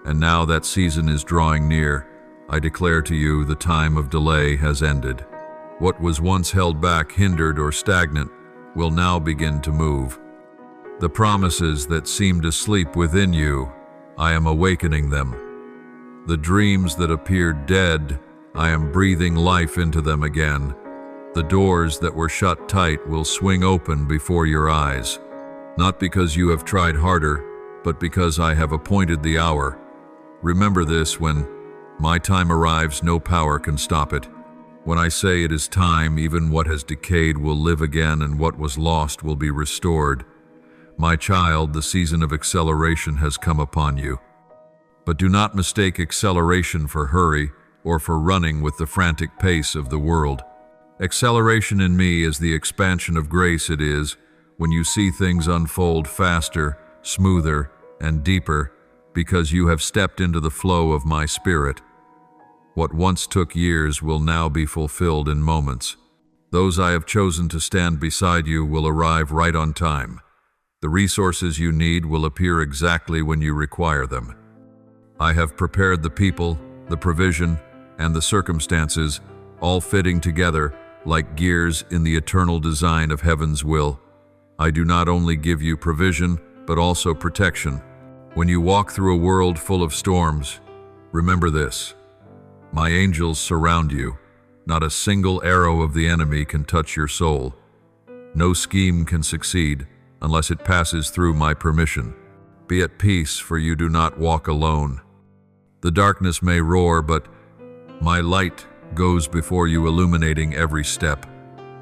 And now that season is drawing near. I declare to you, the time of delay has ended. What was once held back, hindered, or stagnant will now begin to move. The promises that seemed asleep within you, I am awakening them. The dreams that appeared dead, I am breathing life into them again. The doors that were shut tight will swing open before your eyes, not because you have tried harder, but because I have appointed the hour. Remember this: when my time arrives, no power can stop it. When I say it is time, even what has decayed will live again, and what was lost will be restored. My child, the season of acceleration has come upon you. But do not mistake acceleration for hurry or for running with the frantic pace of the world. Acceleration in me is the expansion of grace. It is when you see things unfold faster, smoother, and deeper, because you have stepped into the flow of my spirit. What once took years will now be fulfilled in moments. Those I have chosen to stand beside you will arrive right on time. The resources you need will appear exactly when you require them. I have prepared the people, the provision, and the circumstances all fitting together like gears in the eternal design of heaven's will. I do not only give you provision, but also protection. When you walk through a world full of storms, remember this: my angels surround you. Not a single arrow of the enemy can touch your soul. No scheme can succeed unless it passes through my permission. Be at peace, for you do not walk alone. The darkness may roar, but my light goes before you, illuminating every step.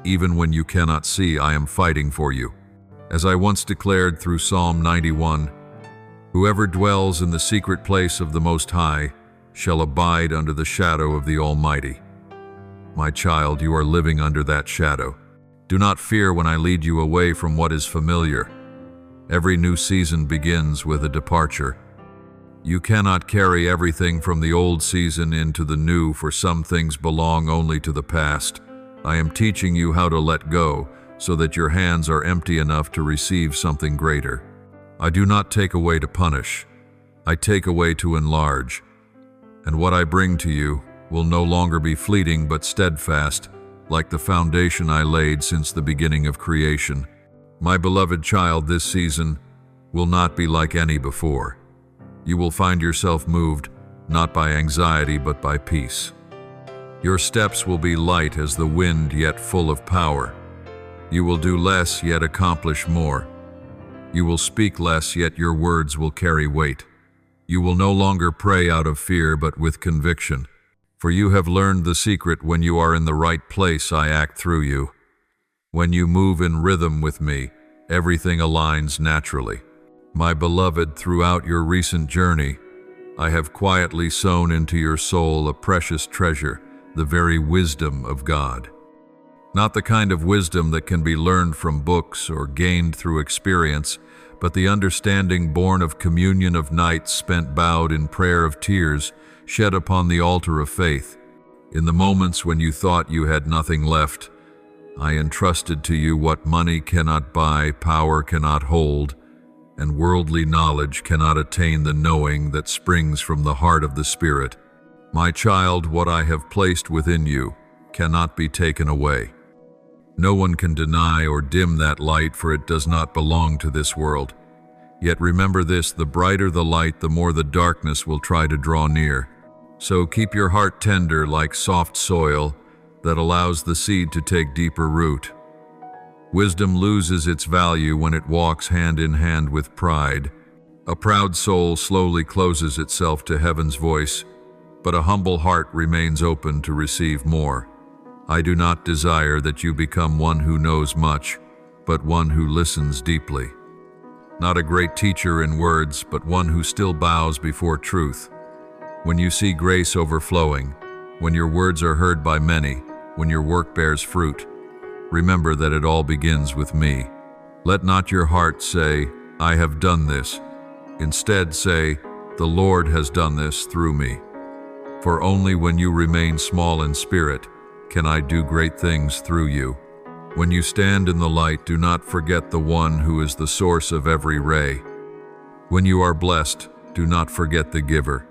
Even when you cannot see, I am fighting for you. As I once declared through Psalm 91, whoever dwells in the secret place of the Most High shall abide under the shadow of the Almighty. My child, you are living under that shadow. Do not fear when I lead you away from what is familiar. Every new season begins with a departure. You cannot carry everything from the old season into the new, for some things belong only to the past. I am teaching you how to let go, so that your hands are empty enough to receive something greater. I do not take away to punish. I take away to enlarge. And what I bring to you will no longer be fleeting but steadfast, like the foundation I laid since the beginning of creation. My beloved child, this season will not be like any before. You will find yourself moved, not by anxiety but by peace. Your steps will be light as the wind, yet full of power. You will do less, yet accomplish more. You will speak less, yet your words will carry weight. You will no longer pray out of fear, but with conviction. For you have learned the secret: when you are in the right place, I act through you. When you move in rhythm with me, everything aligns naturally. My beloved, throughout your recent journey, I have quietly sown into your soul a precious treasure, the very wisdom of God. Not the kind of wisdom that can be learned from books or gained through experience, but the understanding born of communion, of nights spent bowed in prayer, of tears shed upon the altar of faith. In the moments when you thought you had nothing left, I entrusted to you what money cannot buy, power cannot hold, and worldly knowledge cannot attain, the knowing that springs from the heart of the Spirit. My child, what I have placed within you cannot be taken away. No one can deny or dim that light, for it does not belong to this world. Yet remember this: the brighter the light, the more the darkness will try to draw near. So keep your heart tender like soft soil that allows the seed to take deeper root. Wisdom loses its value when it walks hand in hand with pride. A proud soul slowly closes itself to heaven's voice, but a humble heart remains open to receive more. I do not desire that you become one who knows much, but one who listens deeply. Not a great teacher in words, but one who still bows before truth. When you see grace overflowing, when your words are heard by many, when your work bears fruit, remember that it all begins with me. Let not your heart say, I have done this. Instead say, the Lord has done this through me. For only when you remain small in spirit can I do great things through you. When you stand in the light, do not forget the one who is the source of every ray. When you are blessed, do not forget the giver.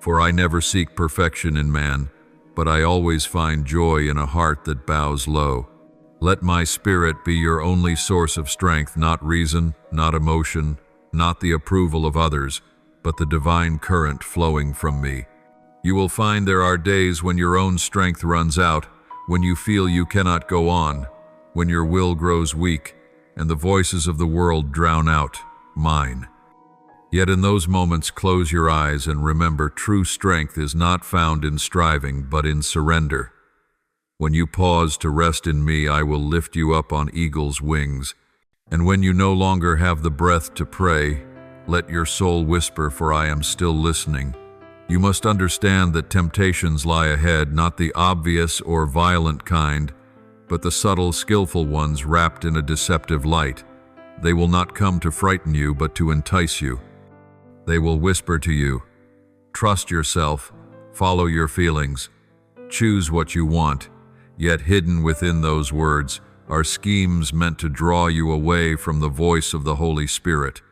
For I never seek perfection in man, but I always find joy in a heart that bows low. Let my spirit be your only source of strength, not reason, not emotion, not the approval of others, but the divine current flowing from me. You will find there are days when your own strength runs out, when you feel you cannot go on, when your will grows weak, and the voices of the world drown out mine. Yet in those moments, close your eyes and remember, true strength is not found in striving, but in surrender. When you pause to rest in me, I will lift you up on eagle's wings. And when you no longer have the breath to pray, let your soul whisper, for I am still listening. You must understand that temptations lie ahead, not the obvious or violent kind, but the subtle, skillful ones wrapped in a deceptive light. They will not come to frighten you, but to entice you. They will whisper to you, trust yourself, follow your feelings, choose what you want. Yet hidden within those words are schemes meant to draw you away from the voice of the Holy Spirit.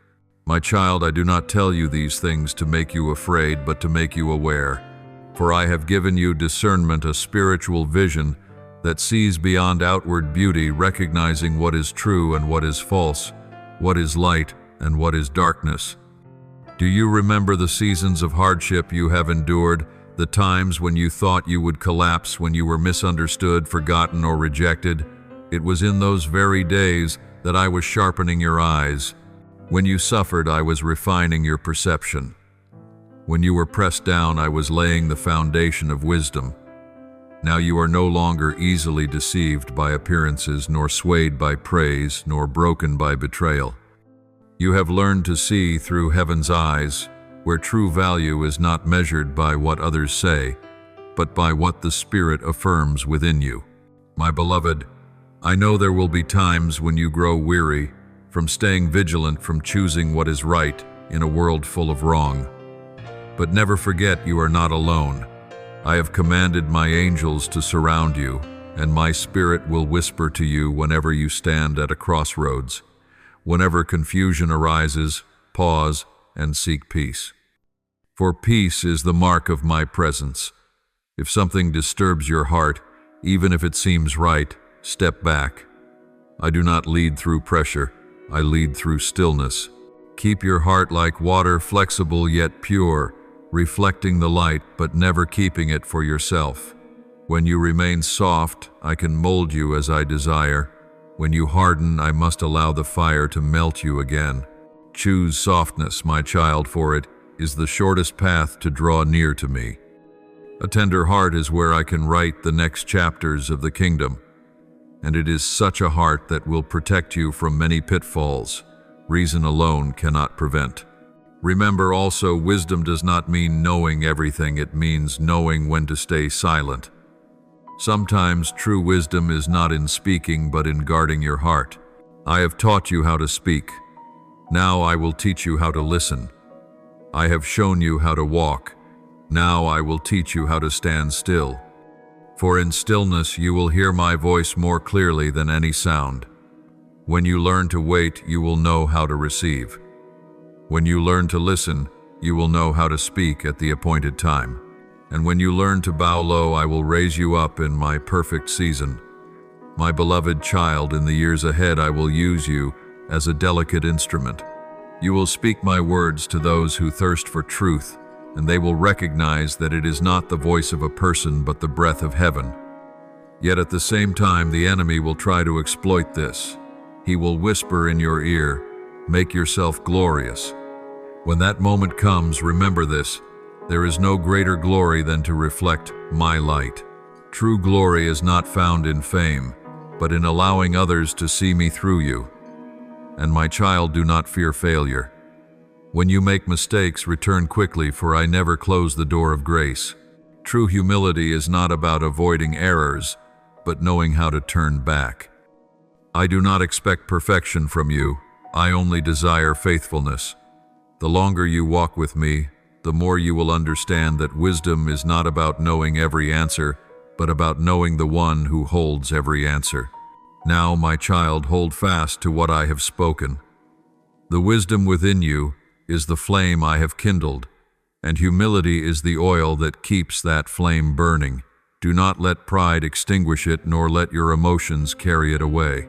My child, I do not tell you these things to make you afraid, but to make you aware. For I have given you discernment, a spiritual vision that sees beyond outward beauty, recognizing what is true and what is false, what is light and what is darkness. Do you remember the seasons of hardship you have endured, the times when you thought you would collapse, when you were misunderstood, forgotten, or rejected? It was in those very days that I was sharpening your eyes. When you suffered, I was refining your perception. When you were pressed down, I was laying the foundation of wisdom. Now you are no longer easily deceived by appearances, nor swayed by praise, nor broken by betrayal. You have learned to see through heaven's eyes, where true value is not measured by what others say, but by what the Spirit affirms within you. My beloved, I know there will be times when you grow weary from staying vigilant, from choosing what is right in a world full of wrong. But never forget, you are not alone. I have commanded my angels to surround you, and my Spirit will whisper to you whenever you stand at a crossroads. Whenever confusion arises, pause and seek peace. For peace is the mark of my presence. If something disturbs your heart, even if it seems right, step back. I do not lead through pressure, I lead through stillness. Keep your heart like water, flexible yet pure, reflecting the light but never keeping it for yourself. When you remain soft, I can mold you as I desire. When you harden, I must allow the fire to melt you again. Choose softness, my child, for it is the shortest path to draw near to me. A tender heart is where I can write the next chapters of the kingdom, and it is such a heart that will protect you from many pitfalls reason alone cannot prevent. Remember also, wisdom does not mean knowing everything, it means knowing when to stay silent. Sometimes true wisdom is not in speaking, but in guarding your heart. I have taught you how to speak. Now I will teach you how to listen. I have shown you how to walk. Now I will teach you how to stand still. For in stillness you will hear my voice more clearly than any sound. When you learn to wait, you will know how to receive. When you learn to listen, you will know how to speak at the appointed time. And when you learn to bow low, I will raise you up in my perfect season. My beloved child, in the years ahead I will use you as a delicate instrument. You will speak my words to those who thirst for truth, and they will recognize that it is not the voice of a person but the breath of heaven. Yet at the same time, the enemy will try to exploit this. He will whisper in your ear, "Make yourself glorious." When that moment comes, remember this: there is no greater glory than to reflect my light. True glory is not found in fame, but in allowing others to see me through you. And my child, do not fear failure. When you make mistakes, return quickly, for I never close the door of grace. True humility is not about avoiding errors, but knowing how to turn back. I do not expect perfection from you, I only desire faithfulness. The longer you walk with me, the more you will understand that wisdom is not about knowing every answer, but about knowing the one who holds every answer. Now, my child, hold fast to what I have spoken. The wisdom within you is the flame I have kindled, and humility is the oil that keeps that flame burning. Do not let pride extinguish it, nor let your emotions carry it away.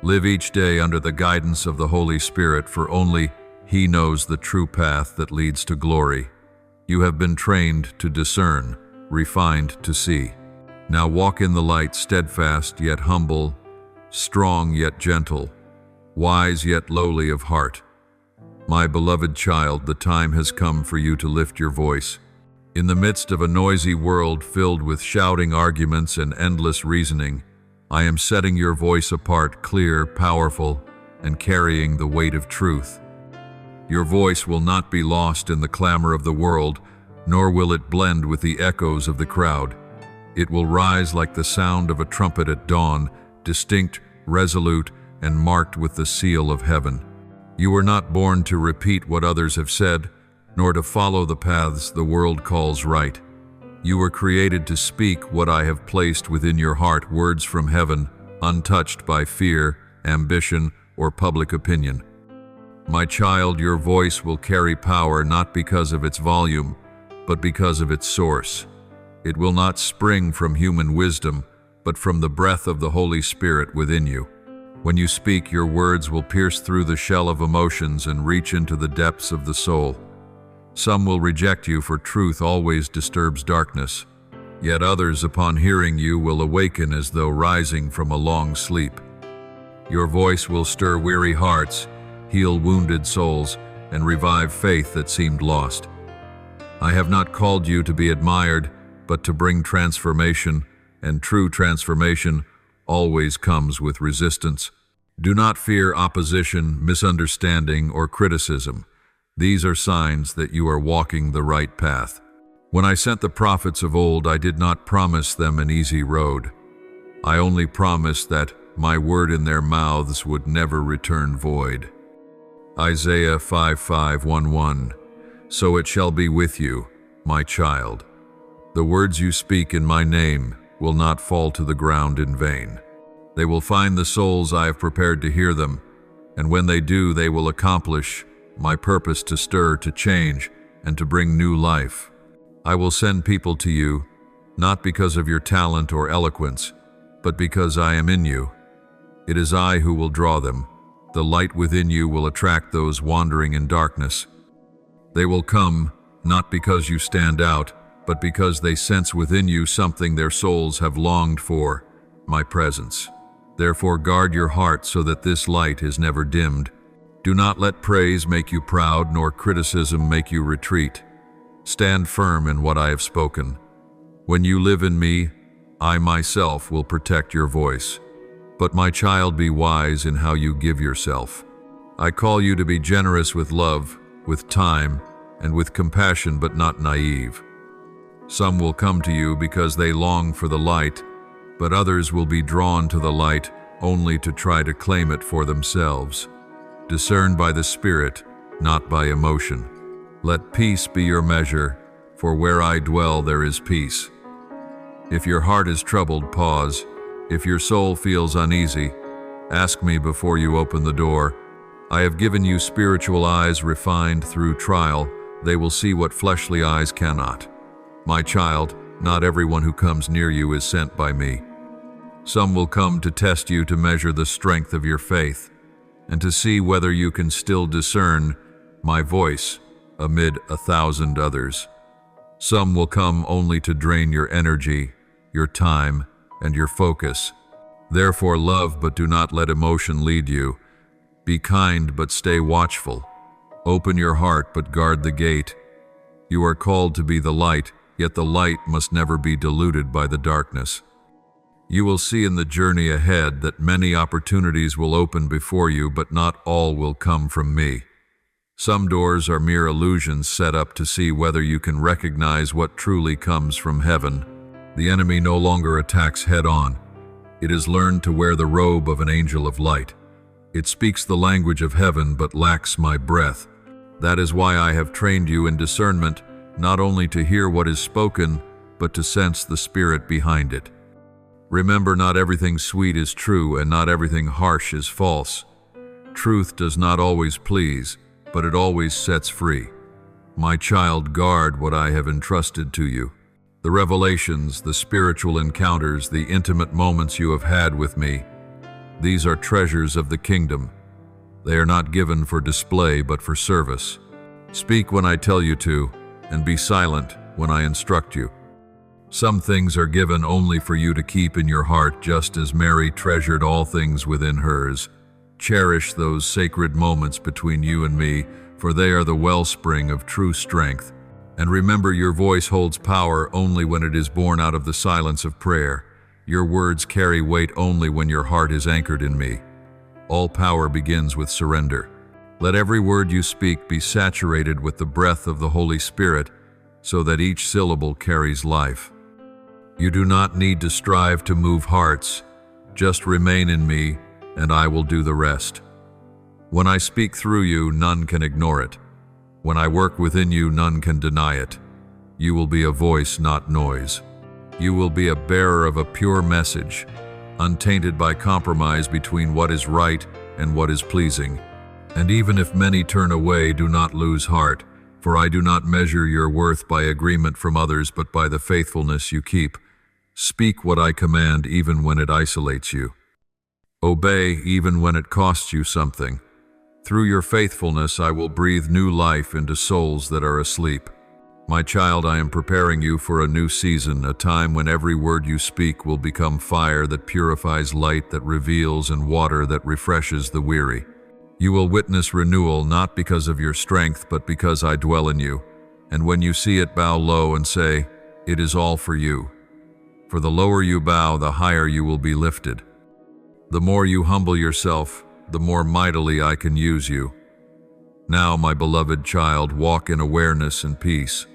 Live each day under the guidance of the Holy Spirit, for only He knows the true path that leads to glory. You have been trained to discern, refined to see. Now walk in the light, steadfast yet humble, strong yet gentle, wise yet lowly of heart. My beloved child, the time has come for you to lift your voice. In the midst of a noisy world filled with shouting arguments and endless reasoning, I am setting your voice apart, clear, powerful, and carrying the weight of truth. Your voice will not be lost in the clamor of the world, nor will it blend with the echoes of the crowd. It will rise like the sound of a trumpet at dawn, distinct, resolute, and marked with the seal of heaven. You were not born to repeat what others have said, nor to follow the paths the world calls right. You were created to speak what I have placed within your heart, words from heaven, untouched by fear, ambition, or public opinion. My child, your voice will carry power not because of its volume, but because of its source. It will not spring from human wisdom, but from the breath of the Holy Spirit within you. When you speak, your words will pierce through the shell of emotions and reach into the depths of the soul. Some will reject you, for truth always disturbs darkness. Yet others, upon hearing you, will awaken as though rising from a long sleep. Your voice will stir weary hearts, heal wounded souls, and revive faith that seemed lost. I have not called you to be admired, but to bring transformation, and true transformation always comes with resistance. Do not fear opposition, misunderstanding, or criticism. These are signs that you are walking the right path. When I sent the prophets of old, I did not promise them an easy road. I only promised that my word in their mouths would never return void. Isaiah 5:5-11. So it shall be with you, my child. The words you speak in my name will not fall to the ground in vain. They will find the souls I have prepared to hear them, and when they do, they will accomplish my purpose to stir, to change, and to bring new life. I will send people to you, not because of your talent or eloquence, but because I am in you. It is I who will draw them. The light within you will attract those wandering in darkness. They will come, not because you stand out, but because they sense within you something their souls have longed for, my presence. Therefore guard your heart so that this light is never dimmed. Do not let praise make you proud, nor criticism make you retreat. Stand firm in what I have spoken. When you live in me, I myself will protect your voice. But my child, be wise in how you give yourself. I call you to be generous with love, with time, and with compassion, but not naive. Some will come to you because they long for the light, but others will be drawn to the light only to try to claim it for themselves. Discern by the Spirit, not by emotion. Let peace be your measure, for where I dwell there is peace. If your heart is troubled, pause. If your soul feels uneasy, ask me before you open the door. I have given you spiritual eyes refined through trial. They will see what fleshly eyes cannot. My child, not everyone who comes near you is sent by me. Some will come to test you, to measure the strength of your faith, and to see whether you can still discern my voice amid 1,000 others. Some will come only to drain your energy, your time, and your focus. Therefore love, but do not let emotion lead you. Be kind, but stay watchful. Open your heart, but guard the gate. You are called to be the light, yet the light must never be diluted by the darkness. You will see in the journey ahead that many opportunities will open before you, but not all will come from me. Some doors are mere illusions set up to see whether you can recognize what truly comes from heaven. The enemy no longer attacks head-on. It has learned to wear the robe of an angel of light. It speaks the language of heaven, but lacks my breath. That is why I have trained you in discernment, not only to hear what is spoken, but to sense the spirit behind it. Remember, not everything sweet is true, and not everything harsh is false. Truth does not always please, but it always sets free. My child, guard what I have entrusted to you. The revelations, the spiritual encounters, the intimate moments you have had with me, these are treasures of the kingdom. They are not given for display, but for service. Speak when I tell you to, and be silent when I instruct you. Some things are given only for you to keep in your heart, just as Mary treasured all things within hers. Cherish those sacred moments between you and me, for they are the wellspring of true strength. And remember, your voice holds power only when it is born out of the silence of prayer. Your words carry weight only when your heart is anchored in me. All power begins with surrender. Let every word you speak be saturated with the breath of the Holy Spirit, so that each syllable carries life. You do not need to strive to move hearts. Just remain in me, and I will do the rest. When I speak through you, none can ignore it. When I work within you, none can deny it. You will be a voice, not noise. You will be a bearer of a pure message, untainted by compromise between what is right and what is pleasing. And even if many turn away, do not lose heart. For I do not measure your worth by agreement from others, but by the faithfulness you keep. Speak what I command even when it isolates you. Obey even when it costs you something. Through your faithfulness I will breathe new life into souls that are asleep. My child, I am preparing you for a new season, a time when every word you speak will become fire that purifies, light that reveals, and water that refreshes the weary. You will witness renewal not because of your strength, but because I dwell in you. And when you see it, bow low and say, "It is all for you." For the lower you bow, the higher you will be lifted. The more you humble yourself, the more mightily I can use you. Now, my beloved child, walk in awareness and peace.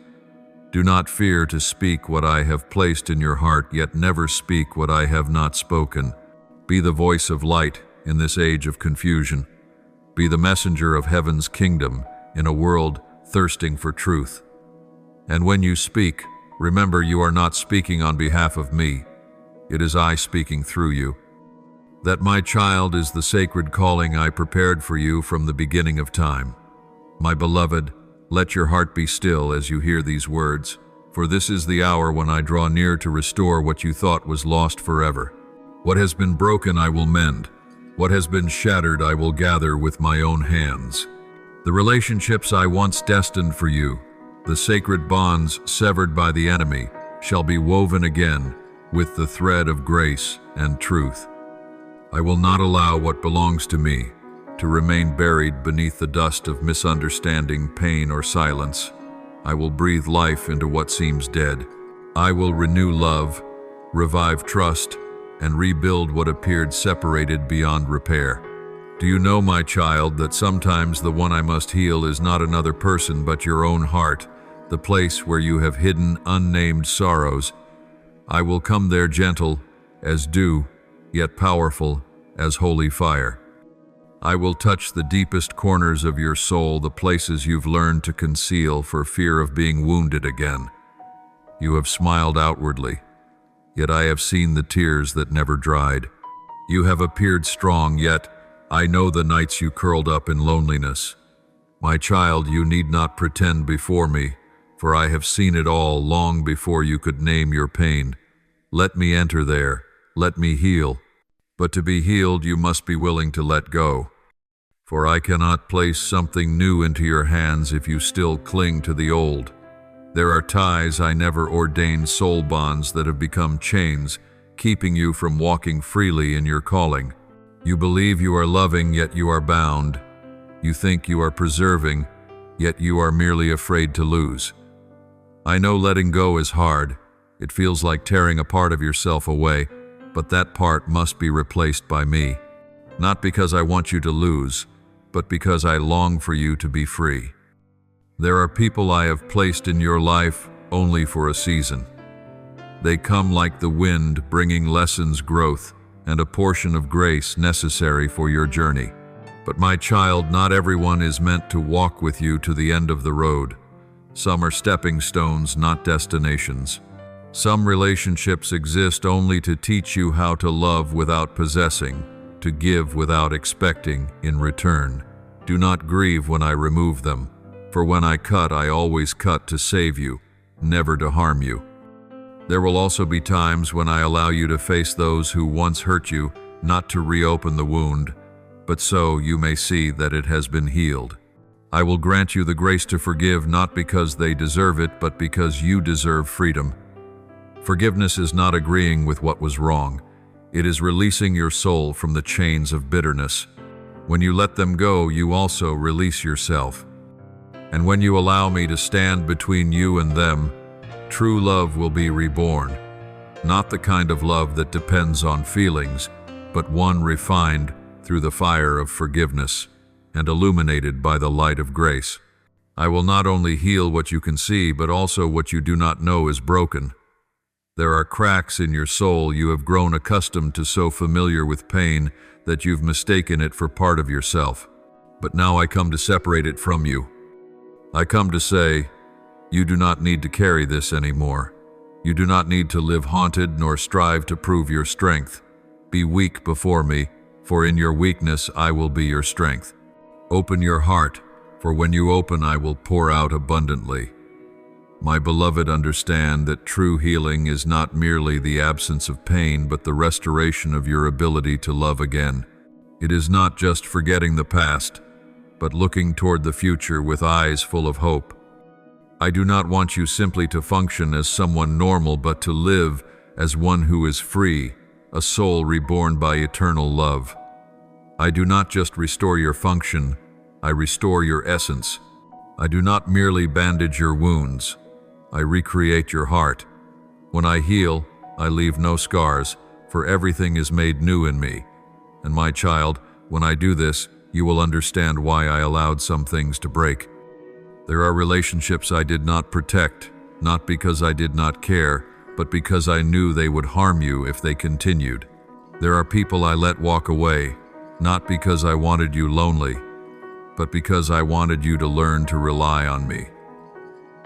Do not fear to speak what I have placed in your heart, yet never speak what I have not spoken. Be the voice of light in this age of confusion. Be the messenger of heaven's kingdom in a world thirsting for truth. And when you speak, remember you are not speaking on behalf of me. It is I speaking through you. That, my child, is the sacred calling I prepared for you from the beginning of time. My beloved, let your heart be still as you hear these words, for this is the hour when I draw near to restore what you thought was lost forever. What has been broken I will mend. What has been shattered I will gather with my own hands. The relationships I once destined for you, the sacred bonds severed by the enemy, shall be woven again with the thread of grace and truth. I will not allow what belongs to me to remain buried beneath the dust of misunderstanding, pain, or silence. I will breathe life into what seems dead. I will renew love, revive trust, and rebuild what appeared separated beyond repair. Do you know, my child, that sometimes the one I must heal is not another person but your own heart, the place where you have hidden unnamed sorrows? I will come there gentle as dew, yet powerful as holy fire. I will touch the deepest corners of your soul, the places you've learned to conceal for fear of being wounded again. You have smiled outwardly, yet I have seen the tears that never dried. You have appeared strong, yet I know the nights you curled up in loneliness. My child, you need not pretend before me, for I have seen it all long before you could name your pain. Let me enter there, let me heal. But to be healed, you must be willing to let go. For I cannot place something new into your hands if you still cling to the old. There are ties I never ordained, soul bonds that have become chains, keeping you from walking freely in your calling. You believe you are loving, yet you are bound. You think you are preserving, yet you are merely afraid to lose. I know letting go is hard. It feels like tearing a part of yourself away, but that part must be replaced by me. Not because I want you to lose, but because I long for you to be free. There are people I have placed in your life only for a season. They come like the wind, bringing lessons, growth, and a portion of grace necessary for your journey. But my child, not everyone is meant to walk with you to the end of the road. Some are stepping stones, not destinations. Some relationships exist only to teach you how to love without possessing, to give without expecting in return. Do not grieve when I remove them, for when I cut, I always cut to save you, never to harm you. There will also be times when I allow you to face those who once hurt you, not to reopen the wound, but so you may see that it has been healed. I will grant you the grace to forgive, not because they deserve it, but because you deserve freedom. Forgiveness is not agreeing with what was wrong. It is releasing your soul from the chains of bitterness. When you let them go, you also release yourself. And when you allow me to stand between you and them, true love will be reborn. Not the kind of love that depends on feelings, but one refined through the fire of forgiveness and illuminated by the light of grace. I will not only heal what you can see, but also what you do not know is broken. There are cracks in your soul you have grown accustomed to, so familiar with pain that you've mistaken it for part of yourself. But now I come to separate it from you. I come to say, you do not need to carry this anymore. You do not need to live haunted nor strive to prove your strength. Be weak before me, for in your weakness I will be your strength. Open your heart, For when you open, I will pour out abundantly. My beloved, understand that true healing is not merely the absence of pain, but the restoration of your ability to love again. It is not just forgetting the past, but looking toward the future with eyes full of hope. I do not want you simply to function as someone normal, but to live as one who is free, a soul reborn by eternal love. I do not just restore your function, I restore your essence. I do not merely bandage your wounds, I recreate your heart. When I heal, I leave no scars, for everything is made new in me. And my child, when I do this, you will understand why I allowed some things to break. There are relationships I did not protect, not because I did not care, but because I knew they would harm you if they continued. There are people I let walk away, not because I wanted you lonely, but because I wanted you to learn to rely on me.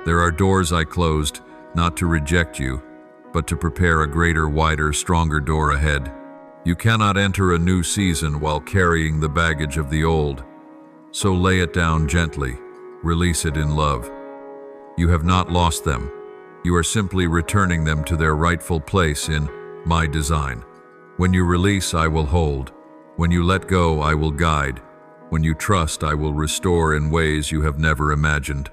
There are doors I closed, not to reject you, but to prepare a greater, wider, stronger door ahead. You cannot enter a new season while carrying the baggage of the old, so lay it down gently, release it in love. You have not lost them. You are simply returning them to their rightful place in my design. When you release, I will hold. When you let go, I will guide. When you trust, I will restore in ways you have never imagined.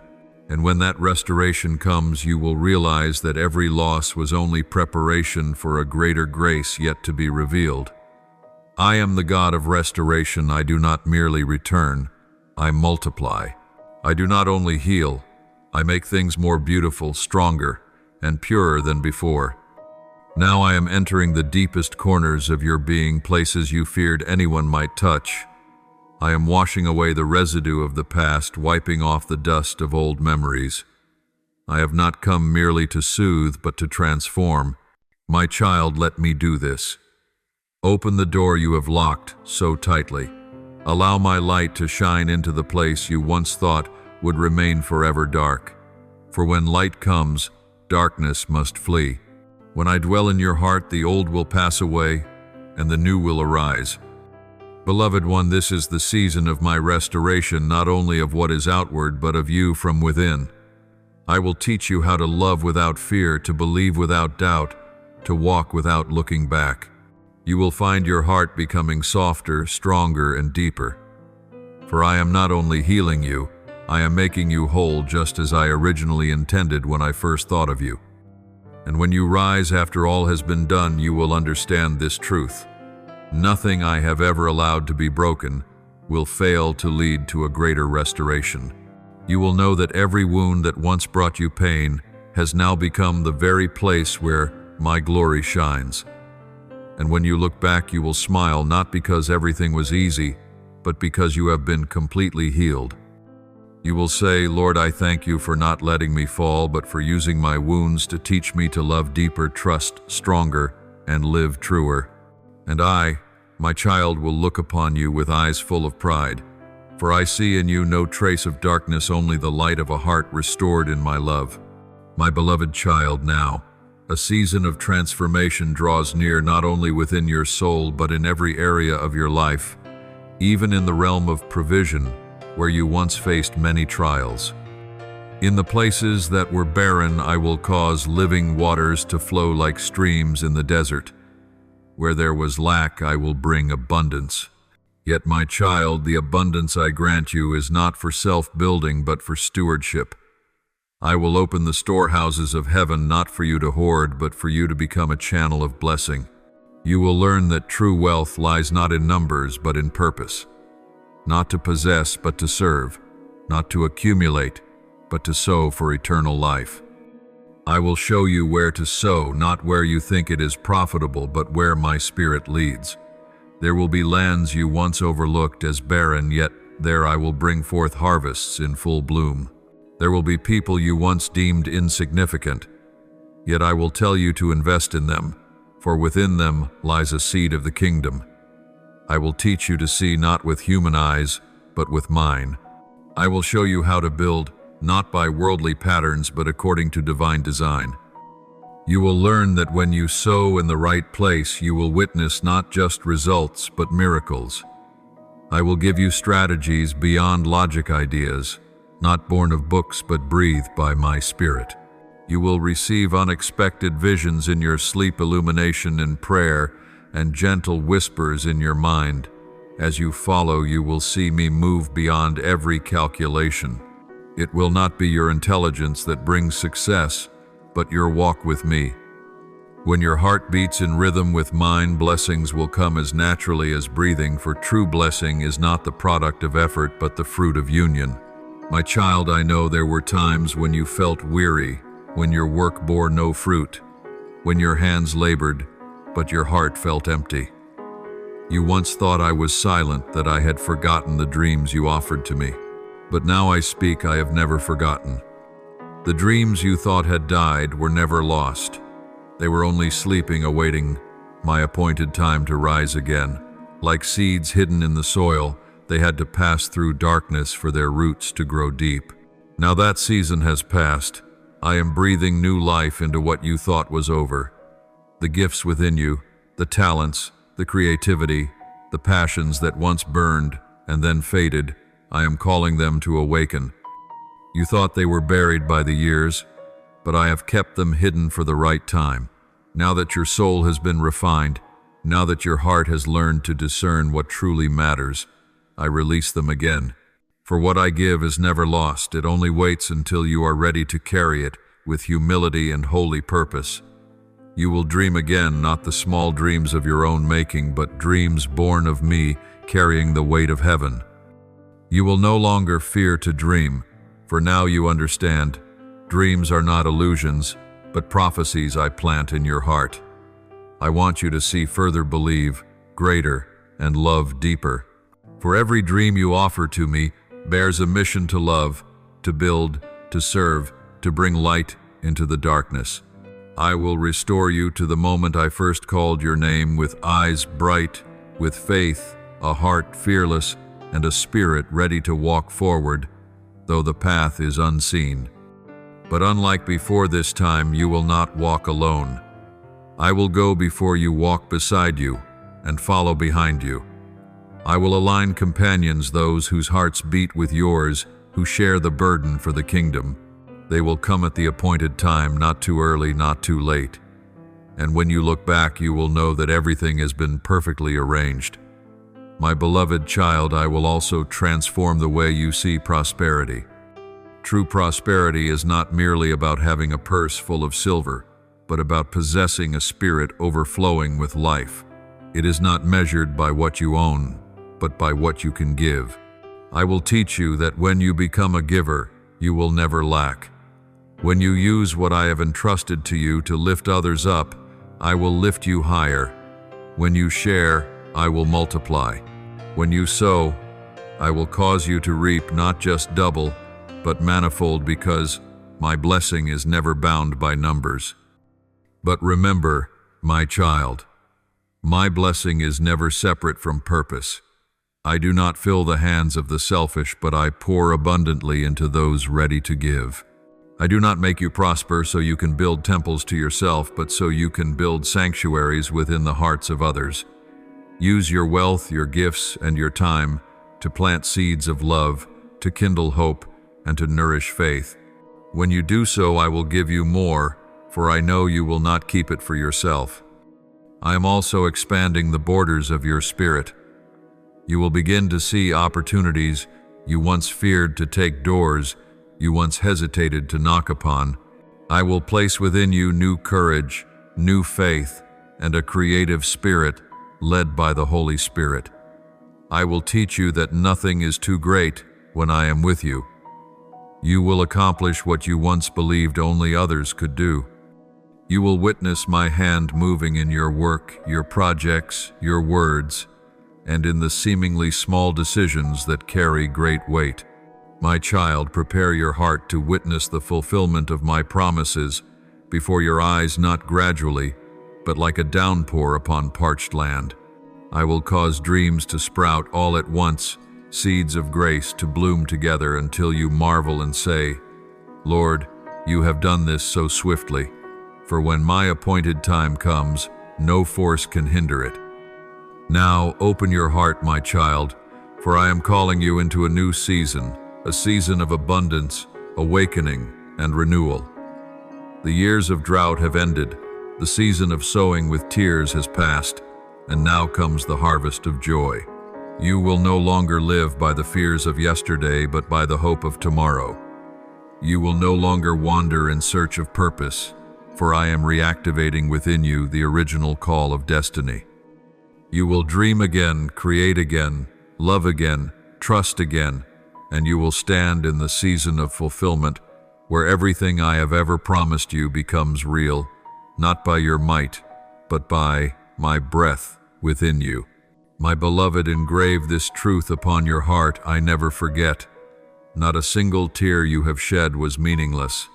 And when that restoration comes, you will realize that every loss was only preparation for a greater grace yet to be revealed. I am the God of restoration. I do not merely return, I multiply. I do not only heal, I make things more beautiful, stronger, and purer than before. Now I am entering the deepest corners of your being, places you feared anyone might touch. I am washing away the residue of the past, wiping off the dust of old memories. I have not come merely to soothe, but to transform. My child, let me do this. Open the door you have locked so tightly. Allow my light to shine into the place you once thought would remain forever dark. For when light comes, darkness must flee. When I dwell in your heart, the old will pass away, and the new will arise. Beloved one, this is the season of my restoration, not only of what is outward, but of you from within. I will teach you how to love without fear, to believe without doubt, to walk without looking back. You will find your heart becoming softer, stronger, and deeper. For I am not only healing you, I am making you whole just as I originally intended when I first thought of you. And when you rise after all has been done, you will understand this truth. Nothing I have ever allowed to be broken will fail to lead to a greater restoration. You will know that every wound that once brought you pain has now become the very place where my glory shines. And when you look back, you will smile, not because everything was easy, but because you have been completely healed. You will say, Lord, I thank you for not letting me fall, but for using my wounds to teach me to love deeper, trust stronger, and live truer. And I, my child, will look upon you with eyes full of pride, for I see in you no trace of darkness, only the light of a heart restored in my love. My beloved child, now, a season of transformation draws near, not only within your soul, but in every area of your life, even in the realm of provision, where you once faced many trials. In the places that were barren, I will cause living waters to flow like streams in the desert. Where there was lack, I will bring abundance. Yet, my child, the abundance I grant you is not for self-building, but for stewardship. I will open the storehouses of heaven, not for you to hoard, but for you to become a channel of blessing. You will learn that true wealth lies not in numbers, but in purpose. Not to possess, but to serve. Not to accumulate, but to sow for eternal life. I will show you where to sow, not where you think it is profitable, but where my Spirit leads. There will be lands you once overlooked as barren, yet there I will bring forth harvests in full bloom. There will be people you once deemed insignificant, yet I will tell you to invest in them, for within them lies a seed of the kingdom. I will teach you to see not with human eyes, but with mine. I will show you how to build, not by worldly patterns, but according to divine design. You will learn that when you sow in the right place, you will witness not just results, but miracles. I will give you strategies beyond logic ideas, not born of books but breathed by my spirit. You will receive unexpected visions in your sleep, illumination in prayer, and gentle whispers in your mind. As you follow, you will see me move beyond every calculation. It will not be your intelligence that brings success, but your walk with me. When your heart beats in rhythm with mine, blessings will come as naturally as breathing, for true blessing is not the product of effort but the fruit of union. My child, I know there were times when you felt weary, when your work bore no fruit, when your hands labored, but your heart felt empty. You once thought I was silent, that I had forgotten the dreams you offered to me. But now I speak, I have never forgotten. The dreams you thought had died were never lost. They were only sleeping, awaiting my appointed time to rise again. Like seeds hidden in the soil, they had to pass through darkness for their roots to grow deep. Now that season has passed. I am breathing new life into what you thought was over. The gifts within you, the talents, the creativity, the passions that once burned and then faded, I am calling them to awaken. You thought they were buried by the years, but I have kept them hidden for the right time. Now that your soul has been refined, now that your heart has learned to discern what truly matters, I release them again. For what I give is never lost. It only waits until you are ready to carry it with humility and holy purpose. You will dream again, not the small dreams of your own making, but dreams born of me, carrying the weight of heaven. You will no longer fear to dream, for now you understand. Dreams are not illusions, but prophecies I plant in your heart. I want you to see further, believe greater, and love deeper. For every dream you offer to me bears a mission to love, to build, to serve, to bring light into the darkness. I will restore you to the moment I first called your name, with eyes bright, with faith, a heart fearless, and a spirit ready to walk forward, though the path is unseen. But unlike before, this time you will not walk alone. I will go before you, walk beside you, and follow behind you. I will align companions, those whose hearts beat with yours, who share the burden for the kingdom. They will come at the appointed time, not too early, not too late. And when you look back, you will know that everything has been perfectly arranged. My beloved child, I will also transform the way you see prosperity. True prosperity is not merely about having a purse full of silver, but about possessing a spirit overflowing with life. It is not measured by what you own, but by what you can give. I will teach you that when you become a giver, you will never lack. When you use what I have entrusted to you to lift others up, I will lift you higher. When you share, I will multiply. When you sow, I will cause you to reap not just double, but manifold, because my blessing is never bound by numbers. But remember, my child, my blessing is never separate from purpose. I do not fill the hands of the selfish, but I pour abundantly into those ready to give. I do not make you prosper so you can build temples to yourself, but so you can build sanctuaries within the hearts of others. Use your wealth, your gifts, and your time to plant seeds of love, to kindle hope, and to nourish faith. When you do so, I will give you more, for I know you will not keep it for yourself. I am also expanding the borders of your spirit. You will begin to see opportunities you once feared to take, doors you once hesitated to knock upon. I will place within you new courage, new faith, and a creative spirit led by the Holy Spirit. I will teach you that nothing is too great when I am with you. You will accomplish what you once believed only others could do. You will witness my hand moving in your work, your projects, your words, and in the seemingly small decisions that carry great weight. My child, prepare your heart to witness the fulfillment of my promises before your eyes, not gradually, but like a downpour upon parched land. I will cause dreams to sprout all at once, seeds of grace to bloom together until you marvel and say, Lord, you have done this so swiftly. For when my appointed time comes, no force can hinder it. Now open your heart, my child, For I am calling you into a new season, a season of abundance, awakening, and renewal. The years of drought have ended, the season of sowing with tears has passed, and now comes the harvest of joy. You will no longer live by the fears of yesterday, but by the hope of tomorrow. You will no longer wander in search of purpose, for I am reactivating within you the original call of destiny. You will dream again, create again, love again, trust again, and you will stand in the season of fulfillment, where everything I have ever promised you becomes real, not by your might, but by my breath within you. My beloved, engrave this truth upon your heart I never forget. Not a single tear you have shed was meaningless.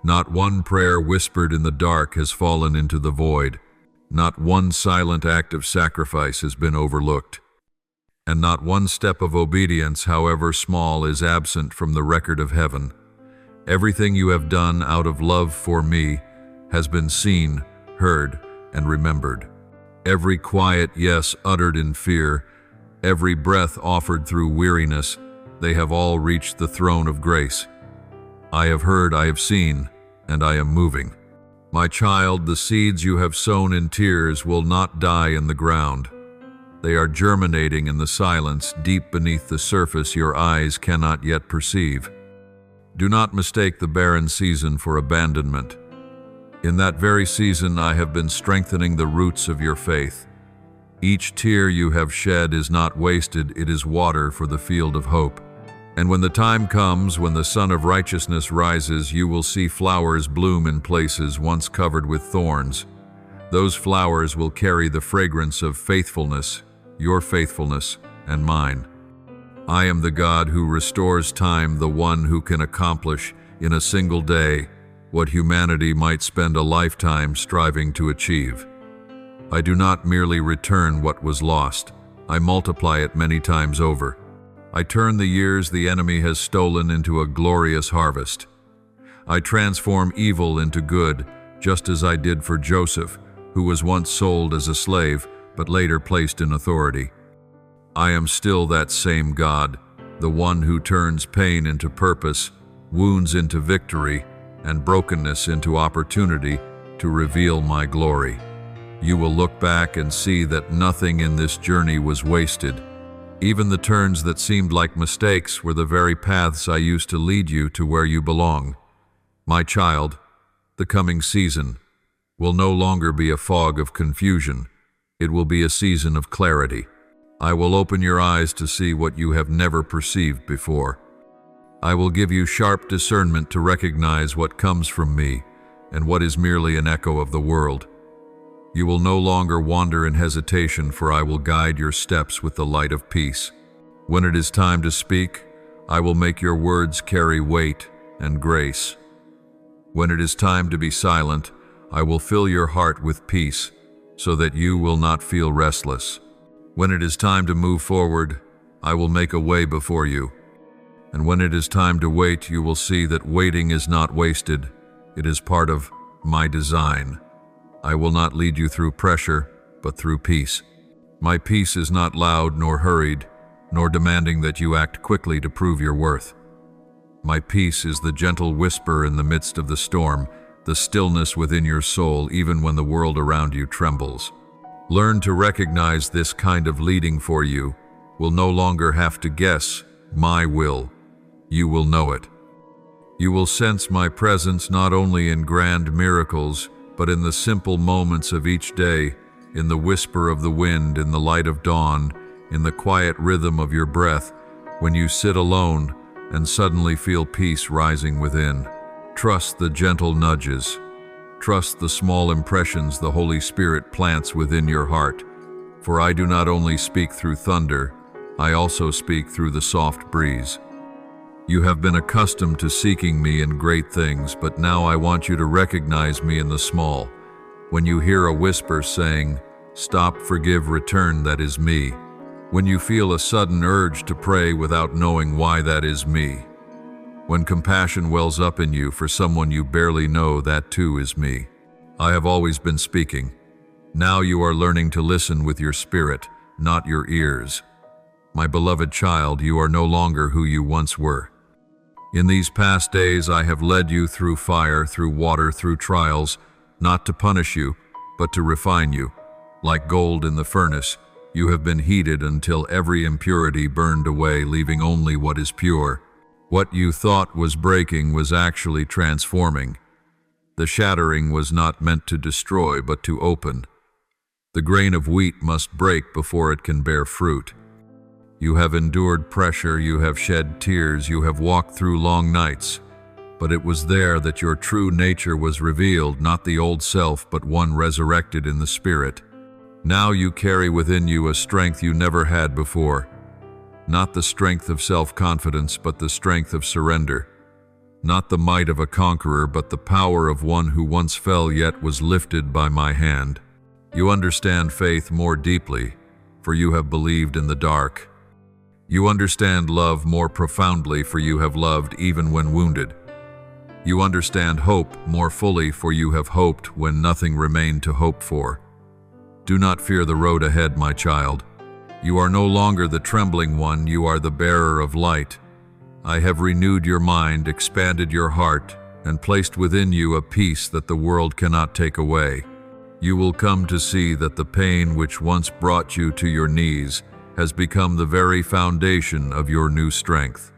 Not one prayer whispered in the dark has fallen into the void. Not one silent act of sacrifice has been overlooked. And not one step of obedience, however small, is absent from the record of heaven. Everything you have done out of love for me has been seen, heard, and remembered. Every quiet yes uttered in fear, every breath offered through weariness, they have all reached the throne of grace. I have heard, I have seen, and I am moving. My child, the seeds you have sown in tears will not die in the ground. They are germinating in the silence deep beneath the surface your eyes cannot yet perceive. Do not mistake the barren season for abandonment. In that very season I have been strengthening the roots of your faith. Each tear you have shed is not wasted, it is water for the field of hope. And when the time comes, when the sun of righteousness rises, you will see flowers bloom in places once covered with thorns. Those flowers will carry the fragrance of faithfulness, your faithfulness, and mine. I am the God who restores time, the one who can accomplish in a single day what humanity might spend a lifetime striving to achieve. I do not merely return what was lost, I multiply it many times over. I turn the years the enemy has stolen into a glorious harvest. I transform evil into good, just as I did for Joseph, who was once sold as a slave, but later placed in authority. I am still that same God, the one who turns pain into purpose, wounds into victory, and brokenness into opportunity to reveal my glory. You will look back and see that nothing in this journey was wasted. Even the turns that seemed like mistakes were the very paths I used to lead you to where you belong. My child, the coming season will no longer be a fog of confusion. It will be a season of clarity. I will open your eyes to see what you have never perceived before. I will give you sharp discernment to recognize what comes from me and what is merely an echo of the world. You will no longer wander in hesitation, for I will guide your steps with the light of peace. When it is time to speak, I will make your words carry weight and grace. When it is time to be silent, I will fill your heart with peace, so that you will not feel restless. When it is time to move forward, I will make a way before you. And when it is time to wait, you will see that waiting is not wasted. It is part of my design. I will not lead you through pressure, but through peace. My peace is not loud nor hurried, nor demanding that you act quickly to prove your worth. My peace is the gentle whisper in the midst of the storm, the stillness within your soul even when the world around you trembles. Learn to recognize this kind of leading, for you will no longer have to guess my will. You will know it. You will sense my presence not only in grand miracles, but in the simple moments of each day, in the whisper of the wind, in the light of dawn, in the quiet rhythm of your breath, when you sit alone and suddenly feel peace rising within. Trust the gentle nudges. Trust the small impressions the Holy Spirit plants within your heart. For I do not only speak through thunder, I also speak through the soft breeze. You have been accustomed to seeking me in great things, but now I want you to recognize me in the small. When you hear a whisper saying, "Stop, forgive, return," that is me. When you feel a sudden urge to pray without knowing why, that is me. When compassion wells up in you for someone you barely know, that too is me. I have always been speaking. Now you are learning to listen with your spirit, not your ears. My beloved child, you are no longer who you once were. In these past days I have led you through fire, through water, through trials, not to punish you, but to refine you. Like gold in the furnace, you have been heated until every impurity burned away, leaving only what is pure. What you thought was breaking was actually transforming. The shattering was not meant to destroy, but to open. The grain of wheat must break before it can bear fruit. You have endured pressure, you have shed tears, you have walked through long nights. But it was there that your true nature was revealed, not the old self, but one resurrected in the Spirit. Now you carry within you a strength you never had before. Not the strength of self-confidence, but the strength of surrender. Not the might of a conqueror, but the power of one who once fell yet was lifted by my hand. You understand faith more deeply, for you have believed in the dark. You understand love more profoundly, for you have loved even when wounded. You understand hope more fully, for you have hoped when nothing remained to hope for. Do not fear the road ahead, my child. You are no longer the trembling one, you are the bearer of light. I have renewed your mind, expanded your heart, and placed within you a peace that the world cannot take away. You will come to see that the pain which once brought you to your knees has become the very foundation of your new strength.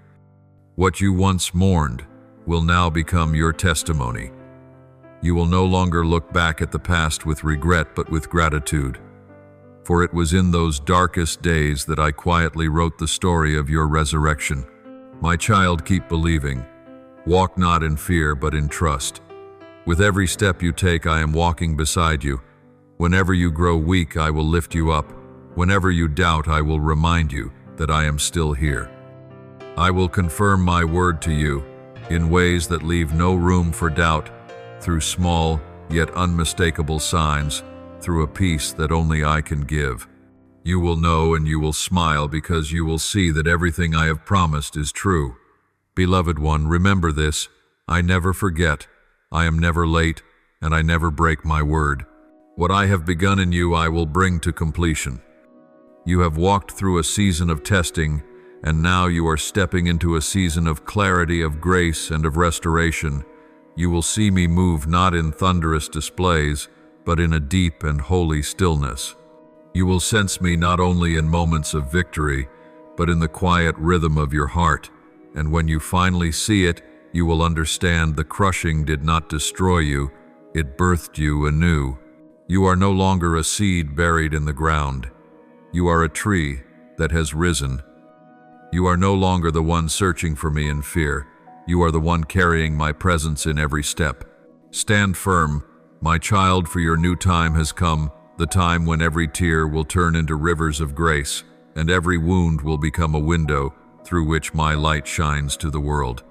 What you once mourned will now become your testimony. You will no longer look back at the past with regret, but with gratitude. For it was in those darkest days that I quietly wrote the story of your resurrection. My child, keep believing. Walk not in fear, but in trust. With every step you take, I am walking beside you. Whenever you grow weak, I will lift you up. Whenever you doubt, I will remind you that I am still here. I will confirm my word to you in ways that leave no room for doubt, through small yet unmistakable signs, through a peace that only I can give. You will know and you will smile because you will see that everything I have promised is true. Beloved one, remember this: I never forget, I am never late, and I never break my word. What I have begun in you I will bring to completion. You have walked through a season of testing, and now you are stepping into a season of clarity, of grace, and of restoration. You will see me move not in thunderous displays, but in a deep and holy stillness. You will sense me not only in moments of victory, but in the quiet rhythm of your heart. And when you finally see it, you will understand the crushing did not destroy you, it birthed you anew. You are no longer a seed buried in the ground. You are a tree that has risen. You are no longer the one searching for me in fear. You are the one carrying my presence in every step. Stand firm, my child, for your new time has come, the time when every tear will turn into rivers of grace, and every wound will become a window through which my light shines to the world.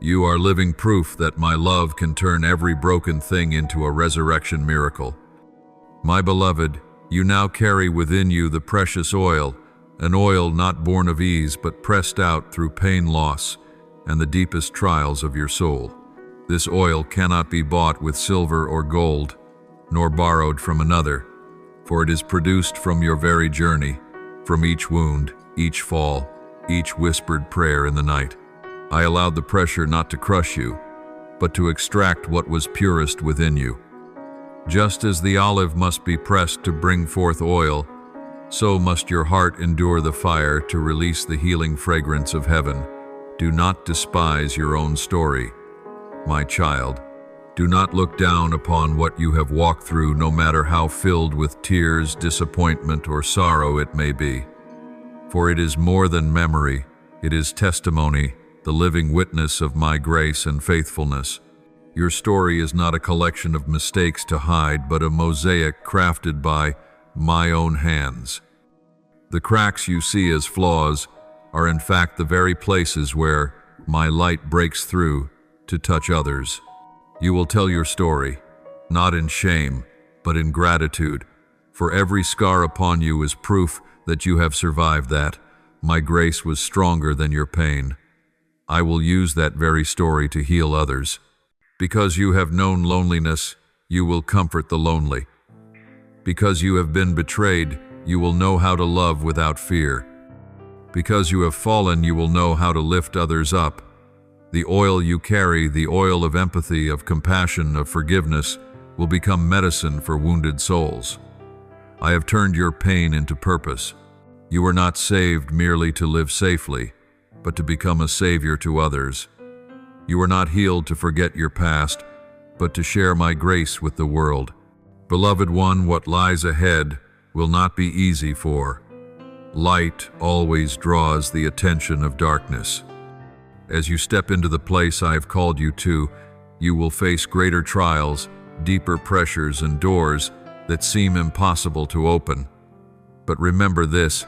You are living proof that my love can turn every broken thing into a resurrection miracle. My beloved, you now carry within you the precious oil, an oil not born of ease but pressed out through pain, loss, and the deepest trials of your soul. This oil cannot be bought with silver or gold, nor borrowed from another, for it is produced from your very journey, from each wound, each fall, each whispered prayer in the night. I allowed the pressure not to crush you, but to extract what was purest within you. Just as the olive must be pressed to bring forth oil, so must your heart endure the fire to release the healing fragrance of heaven. Do not despise your own story. My child, do not look down upon what you have walked through, no matter how filled with tears, disappointment, or sorrow it may be. For it is more than memory, it is testimony, the living witness of my grace and faithfulness. Your story is not a collection of mistakes to hide, but a mosaic crafted by my own hands. The cracks you see as flaws are in fact the very places where my light breaks through to touch others. You will tell your story, not in shame, but in gratitude, for every scar upon you is proof that you have survived that. My grace was stronger than your pain. I will use that very story to heal others. Because you have known loneliness, you will comfort the lonely. Because you have been betrayed, you will know how to love without fear. Because you have fallen, you will know how to lift others up. The oil you carry, the oil of empathy, of compassion, of forgiveness, will become medicine for wounded souls. I have turned your pain into purpose. You were not saved merely to live safely, but to become a savior to others. You were not healed to forget your past, but to share my grace with the world. Beloved one, what lies ahead will not be easy, for light always draws the attention of darkness. As you step into the place I have called you to, you will face greater trials, deeper pressures, and doors that seem impossible to open. But remember this,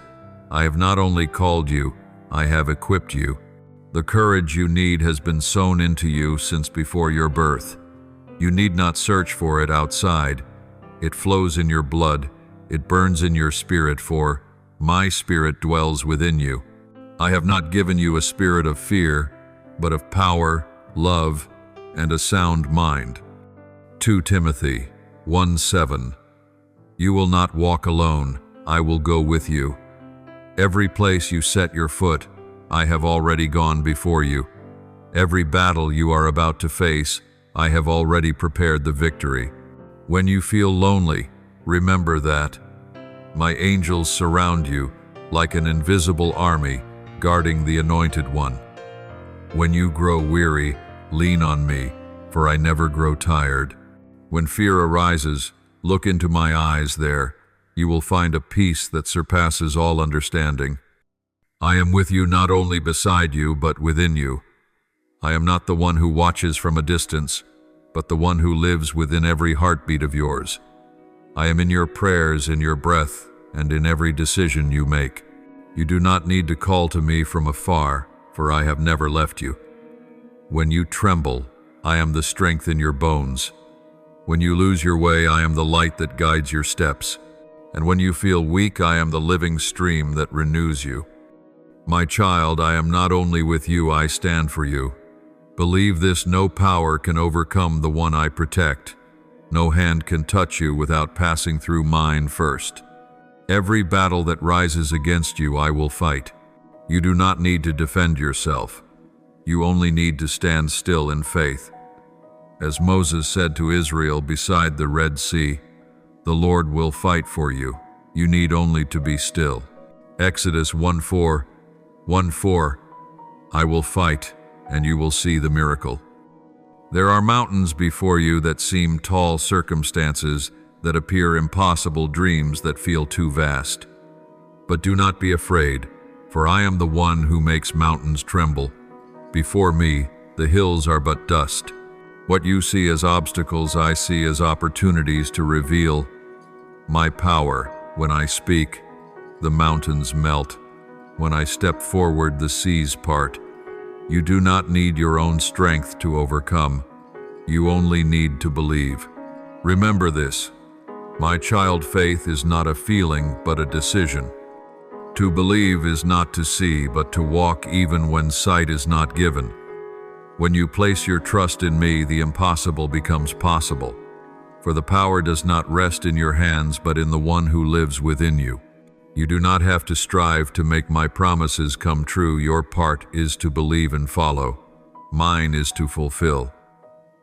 I have not only called you, I have equipped you. The courage you need has been sown into you since before your birth. You need not search for it outside. It flows in your blood, it burns in your spirit, for my spirit dwells within you. I have not given you a spirit of fear, but of power, love, and a sound mind. 2 Timothy 1:7. You will not walk alone, I will go with you. Every place you set your foot, I have already gone before you. Every battle you are about to face, I have already prepared the victory. When you feel lonely, remember that my angels surround you like an invisible army guarding the Anointed One. When you grow weary, lean on me, for I never grow tired. When fear arises, look into my eyes there. You will find a peace that surpasses all understanding. I am with you, not only beside you, but within you. I am not the one who watches from a distance, but the one who lives within every heartbeat of yours. I am in your prayers, in your breath, and in every decision you make. You do not need to call to me from afar, for I have never left you. When you tremble, I am the strength in your bones. When you lose your way, I am the light that guides your steps. And when you feel weak, I am the living stream that renews you. My child, I am not only with you, I stand for you. Believe this, no power can overcome the one I protect. No hand can touch you without passing through mine first. Every battle that rises against you, I will fight. You do not need to defend yourself. You only need to stand still in faith. As Moses said to Israel beside the Red Sea, the Lord will fight for you. You need only to be still. Exodus 1:4, I will fight, and you will see the miracle. There are mountains before you that seem tall, circumstances that appear impossible, dreams that feel too vast. But do not be afraid, for I am the one who makes mountains tremble. Before me, the hills are but dust. What you see as obstacles, I see as opportunities to reveal my power. When I speak, the mountains melt. When I step forward, the seas part. You do not need your own strength to overcome. You only need to believe. Remember this, my child, faith is not a feeling, but a decision. To believe is not to see, but to walk even when sight is not given. When you place your trust in me, the impossible becomes possible. For the power does not rest in your hands, but in the one who lives within you. You do not have to strive to make my promises come true. Your part is to believe and follow. Mine is to fulfill.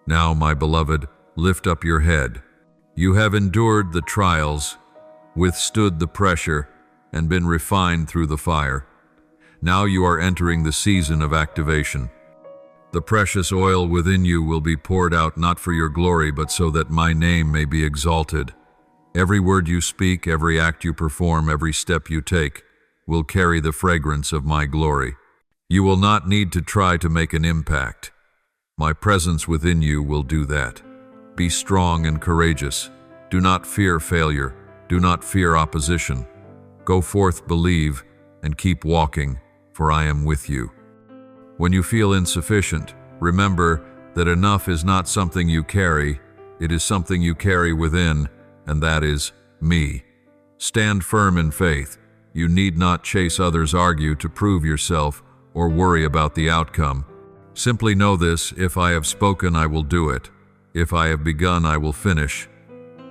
Now, my beloved, lift up your head. You have endured the trials, withstood the pressure, and been refined through the fire. Now you are entering the season of activation. The precious oil within you will be poured out not for your glory, but so that my name may be exalted. Every word you speak, every act you perform, every step you take will carry the fragrance of my glory. You will not need to try to make an impact. My presence within you will do that. Be strong and courageous. Do not fear failure. Do not fear opposition. Go forth, believe, and keep walking, for I am with you. When you feel insufficient, remember that enough is not something you carry, it is something you carry within, and that is me. Stand firm in faith. You need not chase others, argue to prove yourself, or worry about the outcome. Simply know this, if I have spoken, I will do it. If I have begun, I will finish.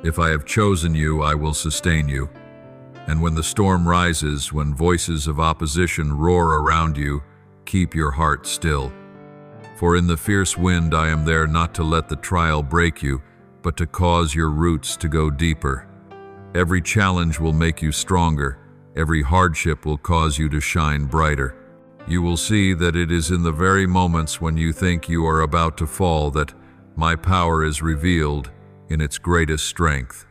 If I have chosen you, I will sustain you. And when the storm rises, when voices of opposition roar around you, keep your heart still. For in the fierce wind I am there not to let the trial break you, but to cause your roots to go deeper. Every challenge will make you stronger. Every hardship will cause you to shine brighter. You will see that it is in the very moments when you think you are about to fall that my power is revealed in its greatest strength.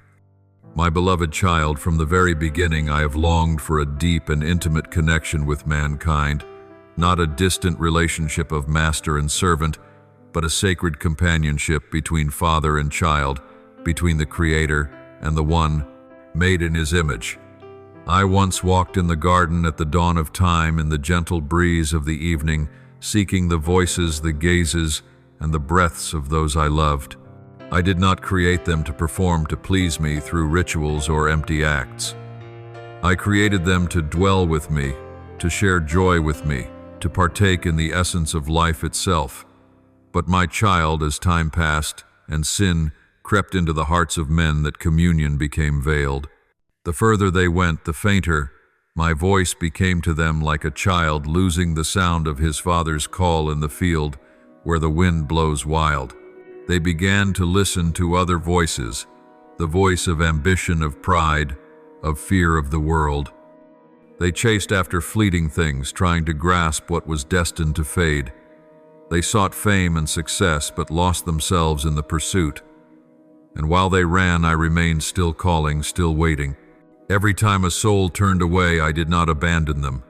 My beloved child, from the very beginning I have longed for a deep and intimate connection with mankind, not a distant relationship of master and servant, but a sacred companionship between father and child, between the Creator and the one made in His image. I once walked in the garden at the dawn of time in the gentle breeze of the evening, seeking the voices, the gazes, and the breaths of those I loved. I did not create them to perform to please me through rituals or empty acts. I created them to dwell with me, to share joy with me, to partake in the essence of life itself. But my child, as time passed and sin crept into the hearts of men, that communion became veiled. The further they went, the fainter my voice became to them, like a child losing the sound of his father's call in the field where the wind blows wild. They began to listen to other voices, the voice of ambition, of pride, of fear of the world. They chased after fleeting things, trying to grasp what was destined to fade. They sought fame and success, but lost themselves in the pursuit. And while they ran, I remained still calling, still waiting. Every time a soul turned away, I did not abandon them,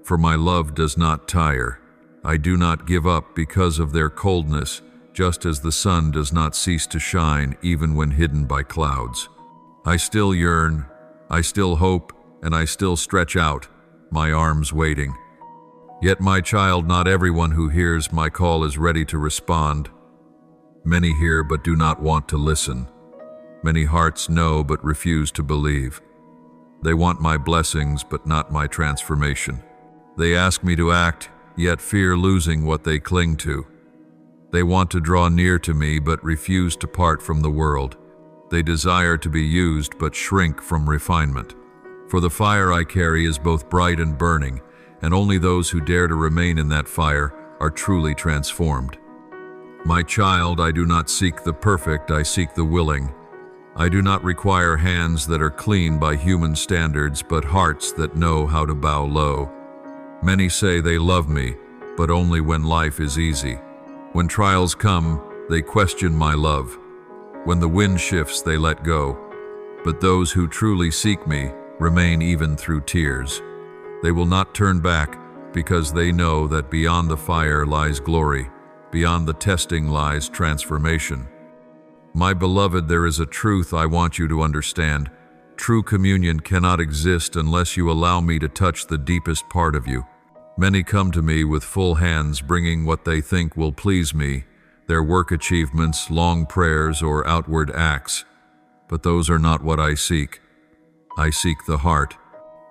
for my love does not tire. I do not give up because of their coldness, just as the sun does not cease to shine even when hidden by clouds. I still yearn, I still hope, and I still stretch out, my arms waiting. Yet, my child, not everyone who hears my call is ready to respond. Many hear but do not want to listen. Many hearts know but refuse to believe. They want my blessings but not my transformation. They ask me to act, yet fear losing what they cling to. They want to draw near to me but refuse to part from the world. They desire to be used but shrink from refinement. For the fire I carry is both bright and burning, and only those who dare to remain in that fire are truly transformed. My child, I do not seek the perfect, I seek the willing. I do not require hands that are clean by human standards, but hearts that know how to bow low. Many say they love me, but only when life is easy. When trials come, they question my love. When the wind shifts, they let go. But those who truly seek me remain even through tears. They will not turn back because they know that beyond the fire lies glory, beyond the testing lies transformation. My beloved, there is a truth I want you to understand. True communion cannot exist unless you allow me to touch the deepest part of you. Many come to me with full hands, bringing what they think will please me, their work achievements, long prayers, or outward acts. But those are not what I seek. I seek the heart.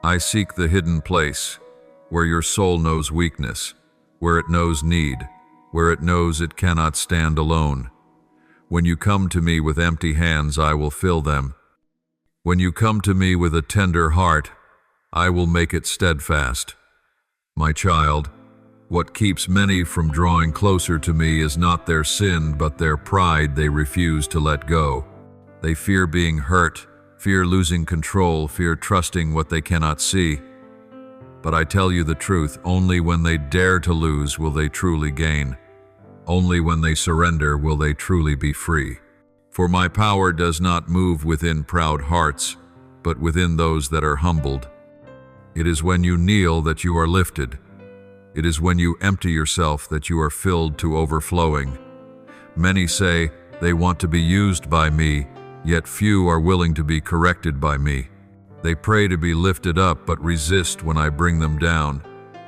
I seek the hidden place, where your soul knows weakness, where it knows need, where it knows it cannot stand alone. When you come to me with empty hands, I will fill them. When you come to me with a tender heart, I will make it steadfast. My child, what keeps many from drawing closer to me is not their sin, but their pride they refuse to let go. They fear being hurt, fear losing control, fear trusting what they cannot see. But I tell you the truth, only when they dare to lose will they truly gain. Only when they surrender will they truly be free. For my power does not move within proud hearts, but within those that are humbled. It is when you kneel that you are lifted. It is when you empty yourself that you are filled to overflowing. Many say they want to be used by me, yet few are willing to be corrected by me. They pray to be lifted up, but resist when I bring them down.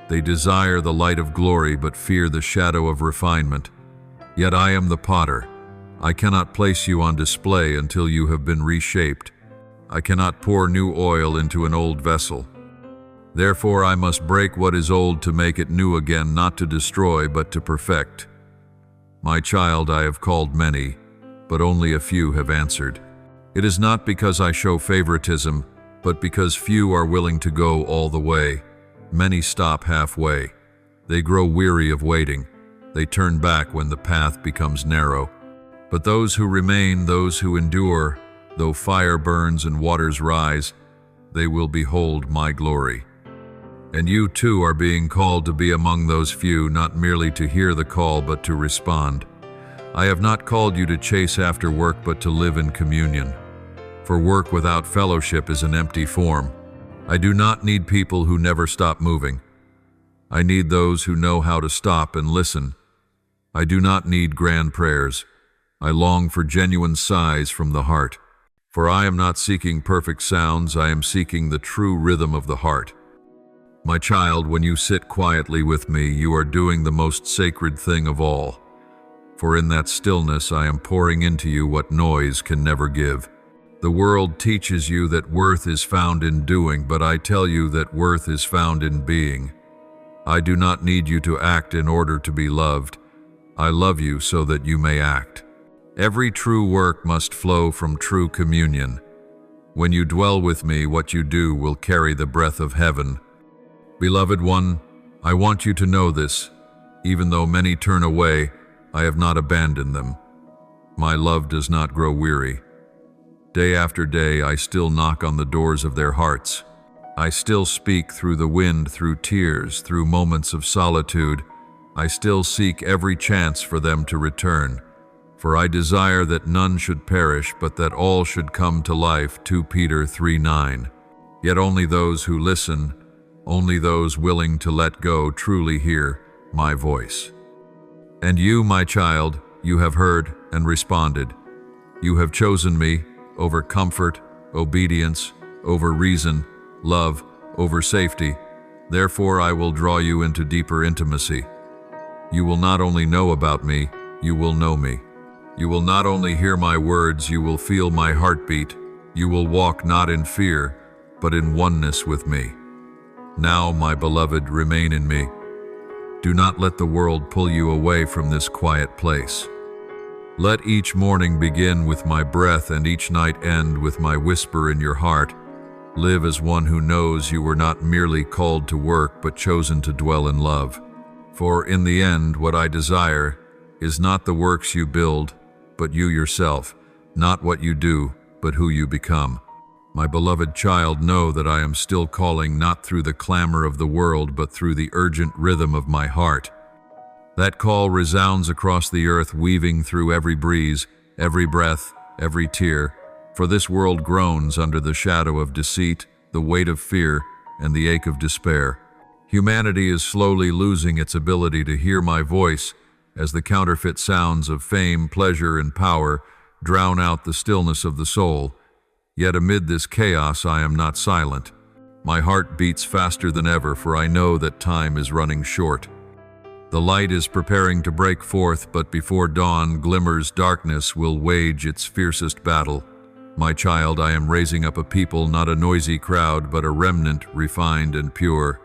They desire the light of glory, but fear the shadow of refinement. Yet I am the potter. I cannot place you on display until you have been reshaped. I cannot pour new oil into an old vessel. Therefore I must break what is old to make it new again, not to destroy, but to perfect. My child, I have called many, but only a few have answered. It is not because I show favoritism, But because few are willing to go all the way, many stop halfway. They grow weary of waiting. They turn back when the path becomes narrow. But those who remain, those who endure, though fire burns and waters rise, they will behold my glory. And you too are being called to be among those few, not merely to hear the call, but to respond. I have not called you to chase after work, but to live in communion. For work without fellowship is an empty form. I do not need people who never stop moving. I need those who know how to stop and listen. I do not need grand prayers. I long for genuine sighs from the heart. For I am not seeking perfect sounds, I am seeking the true rhythm of the heart. My child, when you sit quietly with me, you are doing the most sacred thing of all. For in that stillness I am pouring into you what noise can never give. The world teaches you that worth is found in doing, but I tell you that worth is found in being. I do not need you to act in order to be loved. I love you so that you may act. Every true work must flow from true communion. When you dwell with me, what you do will carry the breath of heaven. Beloved one, I want you to know this. Even though many turn away, I have not abandoned them. My love does not grow weary. Day after day, I still knock on the doors of their hearts. I still speak through the wind, through tears, through moments of solitude. I still seek every chance for them to return. For I desire that none should perish, but that all should come to life. 2 Peter 3:9. Yet only those who listen, only those willing to let go, truly hear my voice. And you, my child, you have heard and responded. You have chosen me over comfort, obedience, over reason, love, over safety. Therefore I will draw you into deeper intimacy. You will not only know about me, you will know me. You will not only hear my words, you will feel my heartbeat. You will walk not in fear, but in oneness with me. Now, my beloved, remain in me. Do not let the world pull you away from this quiet place. Let each morning begin with my breath and each night end with my whisper in your heart. Live as one who knows you were not merely called to work, but chosen to dwell in love. For in the end, what I desire is not the works you build, but you yourself, not what you do, but who you become. My beloved child, know that I am still calling, not through the clamor of the world, but through the urgent rhythm of my heart. That call resounds across the earth, weaving through every breeze, every breath, every tear. For this world groans under the shadow of deceit, the weight of fear, and the ache of despair. Humanity is slowly losing its ability to hear my voice as the counterfeit sounds of fame, pleasure, and power drown out the stillness of the soul. Yet amid this chaos, I am not silent. My heart beats faster than ever, for I know that time is running short. The light is preparing to break forth, but before dawn glimmers, darkness will wage its fiercest battle. My child, I am raising up a people, not a noisy crowd, but a remnant refined and pure.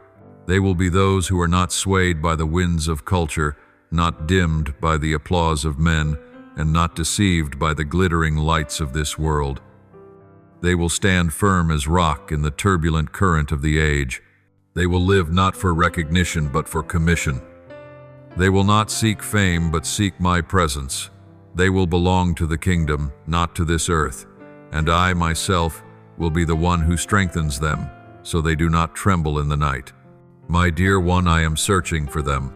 They will be those who are not swayed by the winds of culture, not dimmed by the applause of men, and not deceived by the glittering lights of this world. They will stand firm as rock in the turbulent current of the age. They will live not for recognition, but for commission. They will not seek fame, but seek my presence. They will belong to the kingdom, not to this earth, and I myself will be the one who strengthens them, so they do not tremble in the night. My dear one, I am searching for them.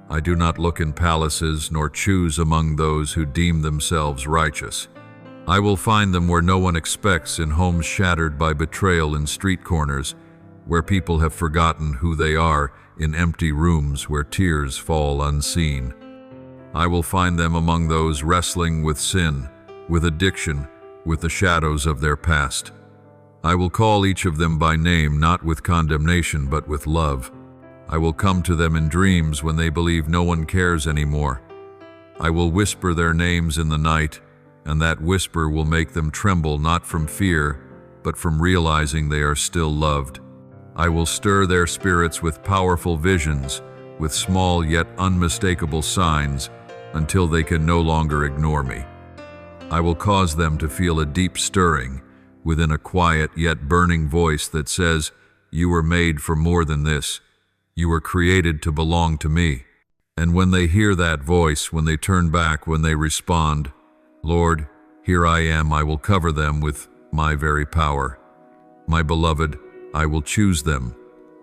I do not look in palaces, nor choose among those who deem themselves righteous. I will find them where no one expects, in homes shattered by betrayal, in street corners, where people have forgotten who they are, in empty rooms where tears fall unseen. I will find them among those wrestling with sin, with addiction, with the shadows of their past. I will call each of them by name, not with condemnation, but with love. I will come to them in dreams when they believe no one cares anymore. I will whisper their names in the night, and that whisper will make them tremble, not from fear, but from realizing they are still loved. I will stir their spirits with powerful visions, with small yet unmistakable signs, until they can no longer ignore me. I will cause them to feel a deep stirring, within a quiet yet burning voice that says, "You were made for more than this. You were created to belong to me." And when they hear that voice, when they turn back, when they respond, "Lord, here I am," I will cover them with my very power. My beloved, I will choose them,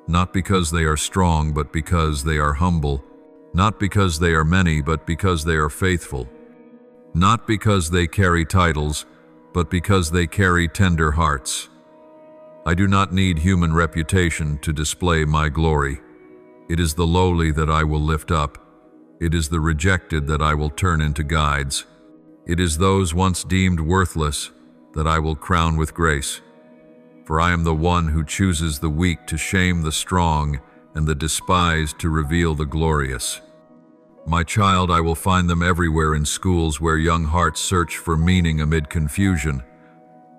not because they are strong, but because they are humble, not because they are many, but because they are faithful, not because they carry titles, but because they carry tender hearts. I do not need human reputation to display my glory. It is the lowly that I will lift up. It is the rejected that I will turn into guides. It is those once deemed worthless that I will crown with grace. For I am the one who chooses the weak to shame the strong and the despised to reveal the glorious. My child, I will find them everywhere, in schools where young hearts search for meaning amid confusion,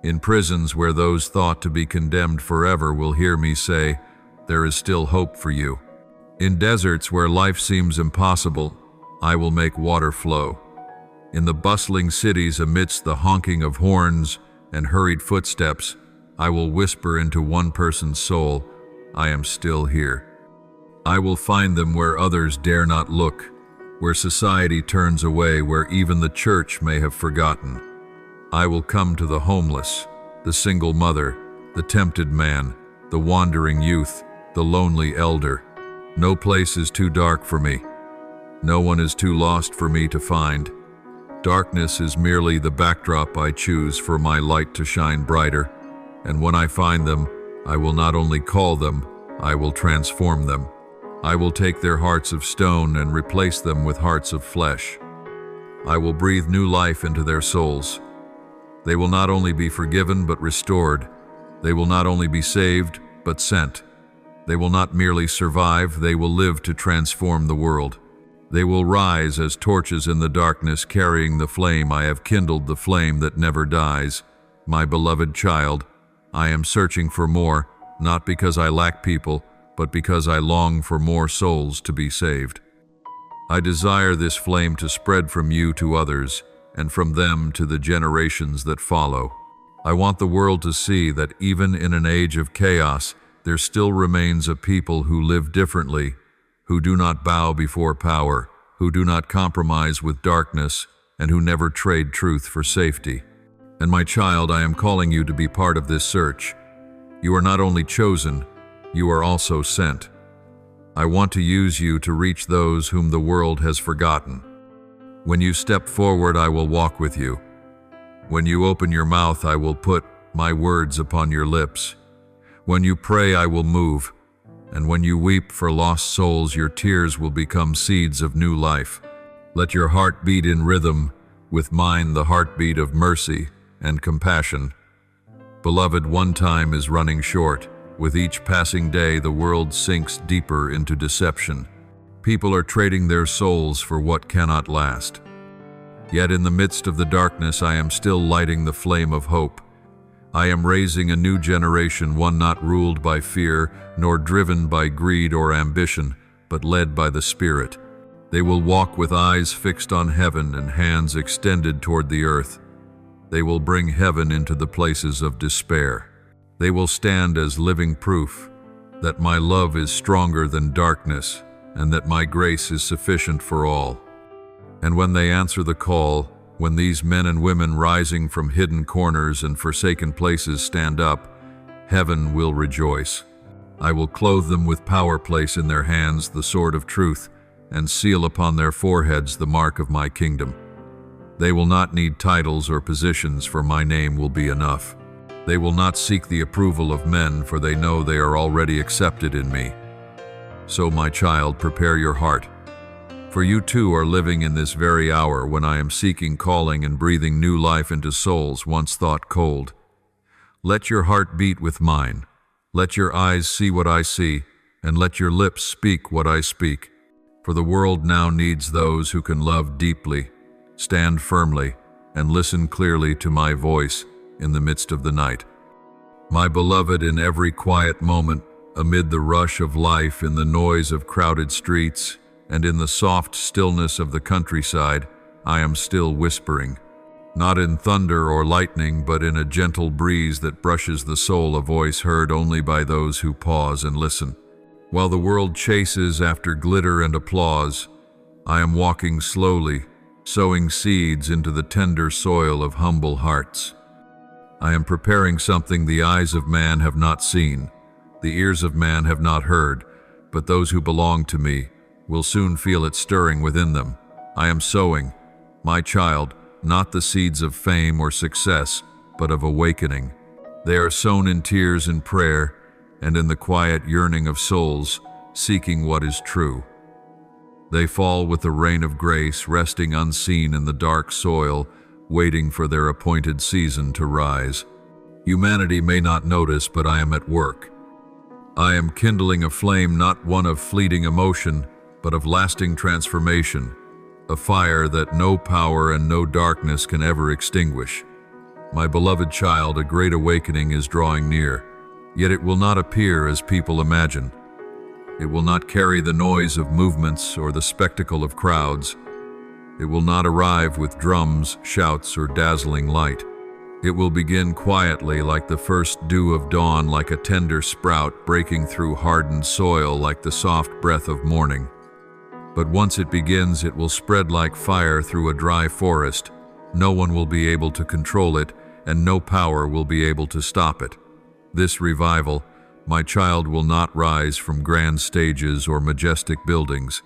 in prisons where those thought to be condemned forever will hear me say, "There is still hope for you." In deserts where life seems impossible, I will make water flow. In the bustling cities amidst the honking of horns and hurried footsteps, I will whisper into one person's soul, "I am still here." I will find them where others dare not look, where society turns away, where even the church may have forgotten. I will come to the homeless, the single mother, the tempted man, the wandering youth, the lonely elder. No place is too dark for me. No one is too lost for me to find. Darkness is merely the backdrop I choose for my light to shine brighter. And when I find them, I will not only call them, I will transform them. I will take their hearts of stone and replace them with hearts of flesh. I will breathe new life into their souls. They will not only be forgiven but restored. They will not only be saved but sent. They will not merely survive, they will live to transform the world. They will rise as torches in the darkness, carrying the flame I have kindled, the flame that never dies. My beloved child, I am searching for more, not because I lack people, but because I long for more souls to be saved. I desire this flame to spread from you to others, and from them to the generations that follow. I want the world to see that even in an age of chaos, there still remains a people who live differently, who do not bow before power, who do not compromise with darkness, and who never trade truth for safety. And my child, I am calling you to be part of this search. You are not only chosen, you are also sent. I want to use you to reach those whom the world has forgotten. When you step forward, I will walk with you. When you open your mouth, I will put my words upon your lips. When you pray, I will move. And when you weep for lost souls, your tears will become seeds of new life. Let your heart beat in rhythm with mine, the heartbeat of mercy and compassion. Beloved, one time is running short. With each passing day, the world sinks deeper into deception. People are trading their souls for what cannot last. Yet in the midst of the darkness, I am still lighting the flame of hope. I am raising a new generation, one not ruled by fear, nor driven by greed or ambition, but led by the Spirit. They will walk with eyes fixed on heaven and hands extended toward the earth. They will bring heaven into the places of despair. They will stand as living proof that my love is stronger than darkness and that my grace is sufficient for all. And when they answer the call, when these men and women rising from hidden corners and forsaken places stand up, heaven will rejoice. I will clothe them with power, place in their hands the sword of truth, and seal upon their foreheads the mark of my kingdom. They will not need titles or positions, for my name will be enough. They will not seek the approval of men, for they know they are already accepted in me. So, my child, prepare your heart. For you too are living in this very hour when I am seeking, calling, and breathing new life into souls once thought cold. Let your heart beat with mine. Let your eyes see what I see, and let your lips speak what I speak. For the world now needs those who can love deeply, stand firmly, and listen clearly to my voice in the midst of the night. My beloved, in every quiet moment, amid the rush of life, in the noise of crowded streets, and in the soft stillness of the countryside, I am still whispering. not in thunder or lightning, but in a gentle breeze that brushes the soul, a voice heard only by those who pause and listen. While the world chases after glitter and applause, I am walking slowly, sowing seeds into the tender soil of humble hearts. I am preparing something the eyes of man have not seen, the ears of man have not heard, but those who belong to me will soon feel it stirring within them. I am sowing, my child, not the seeds of fame or success, but of awakening. They are sown in tears and prayer, and in the quiet yearning of souls seeking what is true. They fall with the rain of grace, resting unseen in the dark soil, waiting for their appointed season to rise. Humanity may not notice, but I am at work. I am kindling a flame, not one of fleeting emotion, but of lasting transformation, a fire that no power and no darkness can ever extinguish. My beloved child, a great awakening is drawing near, yet it will not appear as people imagine. It will not carry the noise of movements or the spectacle of crowds. It will not arrive with drums, shouts, or dazzling light. It will begin quietly, like the first dew of dawn, like a tender sprout breaking through hardened soil, like the soft breath of morning. But once it begins, it will spread like fire through a dry forest. No one will be able to control it, and no power will be able to stop it. This revival, my child, will not rise from grand stages or majestic buildings.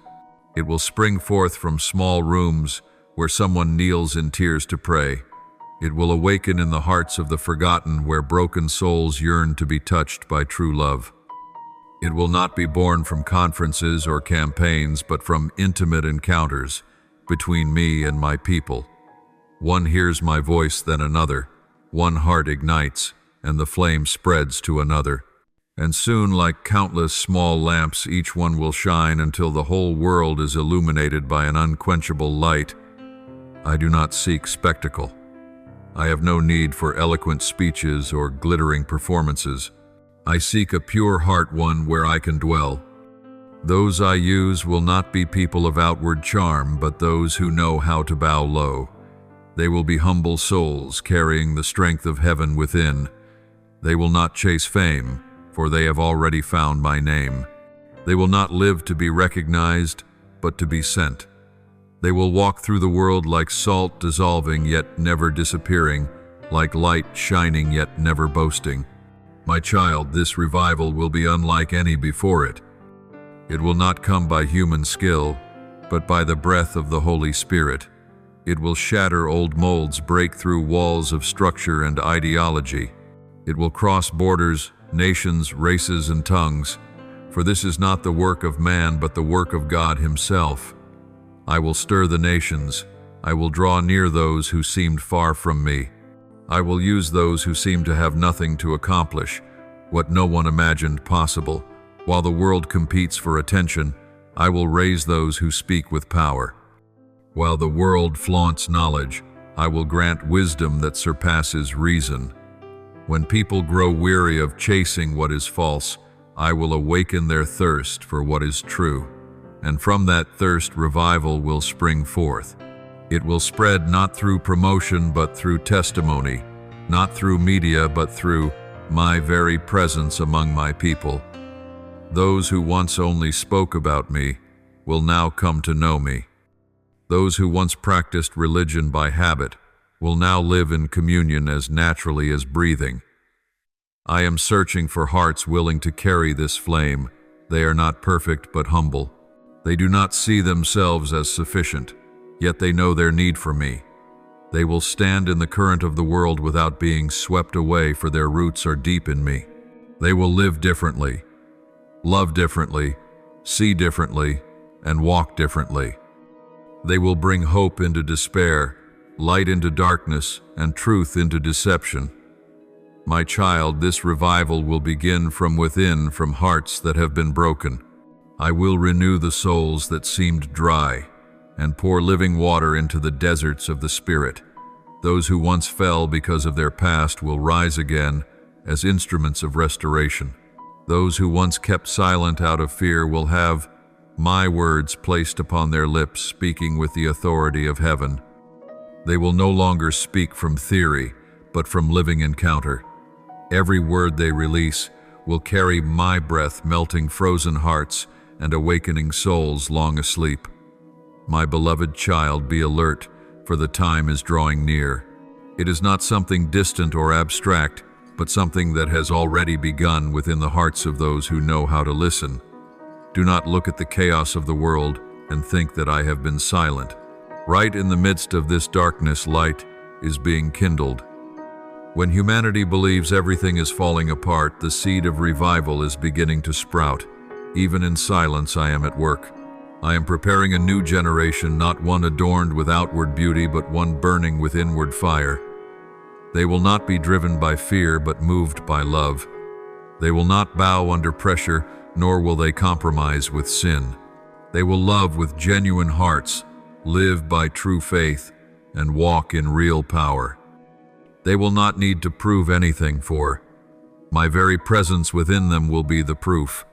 It will spring forth from small rooms where someone kneels in tears to pray. It will awaken in the hearts of the forgotten, where broken souls yearn to be touched by true love. It will not be born from conferences or campaigns, but from intimate encounters between me and my people. One hears my voice, then another. One heart ignites, and the flame spreads to another. And soon, like countless small lamps, each one will shine until the whole world is illuminated by an unquenchable light. I do not seek spectacle. I have no need for eloquent speeches or glittering performances. I seek a pure heart, one where I can dwell. Those I use will not be people of outward charm, but those who know how to bow low. They will be humble souls carrying the strength of heaven within. They will not chase fame, for they have already found my name. They will not live to be recognized, but to be sent. They will walk through the world like salt dissolving yet never disappearing, like light shining yet never boasting. My child, this revival will be unlike any before it. It will not come by human skill, but by the breath of the Holy Spirit. It will shatter old molds, break through walls of structure and ideology. It will cross borders, nations, races, and tongues, for this is not the work of man, but the work of God Himself. I will stir the nations. I will draw near those who seemed far from me. I will use those who seem to have nothing to accomplish, what no one imagined possible. While the world competes for attention, I will raise those who speak with power. While the world flaunts knowledge, I will grant wisdom that surpasses reason. When people grow weary of chasing what is false, I will awaken their thirst for what is true. And from that thirst, revival will spring forth. It will spread not through promotion, but through testimony, not through media, but through my very presence among my people. Those who once only spoke about me will now come to know me. Those who once practiced religion by habit will now live in communion as naturally as breathing. I am searching for hearts willing to carry this flame. They are not perfect, but humble. They do not see themselves as sufficient, yet they know their need for me. They will stand in the current of the world without being swept away, for their roots are deep in me. They will live differently, love differently, see differently, and walk differently. They will bring hope into despair, light into darkness, and truth into deception. My child, this revival will begin from within, from hearts that have been broken. I will renew the souls that seemed dry, and pour living water into the deserts of the Spirit. Those who once fell because of their past will rise again as instruments of restoration. Those who once kept silent out of fear will have my words placed upon their lips, speaking with the authority of heaven. They will no longer speak from theory, but from living encounter. Every word they release will carry my breath, melting frozen hearts and awakening souls long asleep. My beloved child, be alert, for the time is drawing near. It is not something distant or abstract, but something that has already begun within the hearts of those who know how to listen. Do not look at the chaos of the world and think that I have been silent. Right in the midst of this darkness, light is being kindled. When humanity believes everything is falling apart, the seed of revival is beginning to sprout. Even in silence, I am at work. I am preparing a new generation, not one adorned with outward beauty, but one burning with inward fire. They will not be driven by fear, but moved by love. They will not bow under pressure, nor will they compromise with sin. They will love with genuine hearts, live by true faith, and walk in real power. They will not need to prove anything, for my very presence within them will be the proof.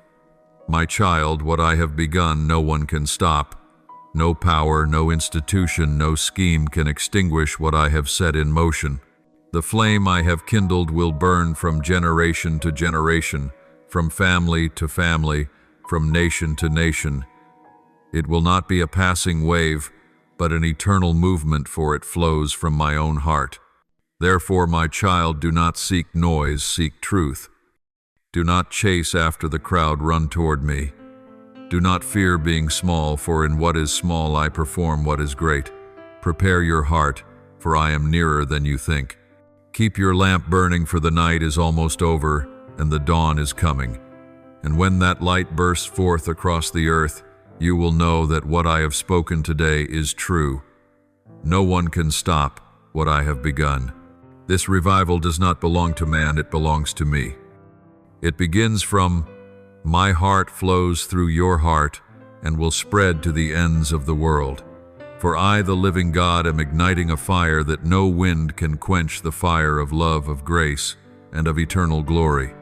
My child, what I have begun, no one can stop. No power, no institution, no scheme can extinguish what I have set in motion. The flame I have kindled will burn from generation to generation, from family to family, from nation to nation. It will not be a passing wave, but an eternal movement, for it flows from my own heart. Therefore, my child, do not seek noise, seek truth. Do not chase after the crowd, run toward me. Do not fear being small, for in what is small I perform what is great. Prepare your heart, for I am nearer than you think. Keep your lamp burning, for the night is almost over, and the dawn is coming. And when that light bursts forth across the earth, you will know that what I have spoken today is true. No one can stop what I have begun. This revival does not belong to man, it belongs to me. It begins from my heart, flows through your heart, and will spread to the ends of the world. For I, the living God, am igniting a fire that no wind can quench, the fire of love, of grace, and of eternal glory.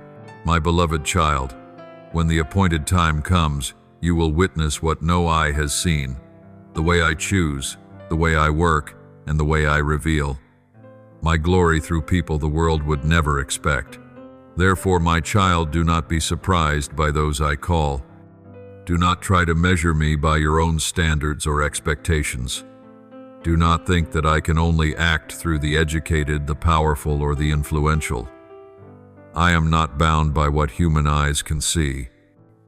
My beloved child, when the appointed time comes, you will witness what no eye has seen, the way I choose, the way I work, and the way I reveal. My glory through people the world would never expect. Therefore, my child, do not be surprised by those I call. Do not try to measure me by your own standards or expectations. Do not think that I can only act through the educated, the powerful, or the influential. I am not bound by what human eyes can see.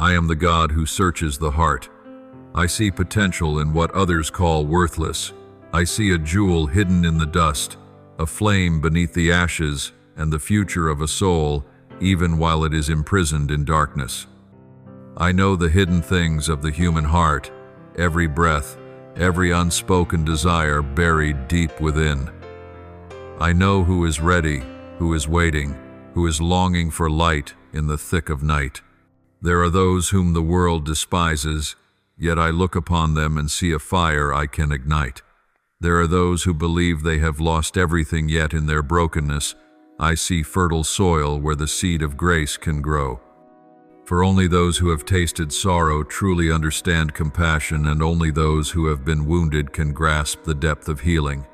I am the God who searches the heart. I see potential in what others call worthless. I see a jewel hidden in the dust, a flame beneath the ashes, and the future of a soul, even while it is imprisoned in darkness. I know the hidden things of the human heart, every breath, every unspoken desire buried deep within. I know who is ready, who is waiting, who is longing for light in the thick of night. There are those whom the world despises, yet I look upon them and see a fire I can ignite. There are those who believe they have lost everything, yet in their brokenness, I see fertile soil where the seed of grace can grow. For only those who have tasted sorrow truly understand compassion, and only those who have been wounded can grasp the depth of healing.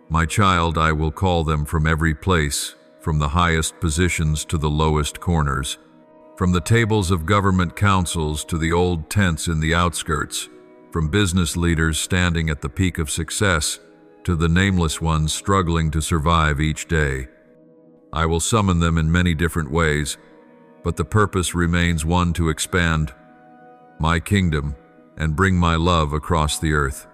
My child, I will call them from every place, from the highest positions to the lowest corners, from the tables of government councils to the old tents in the outskirts, from business leaders standing at the peak of success to the nameless ones struggling to survive each day. I will summon them in many different ways, but the purpose remains one: to expand my kingdom and bring my love across the earth.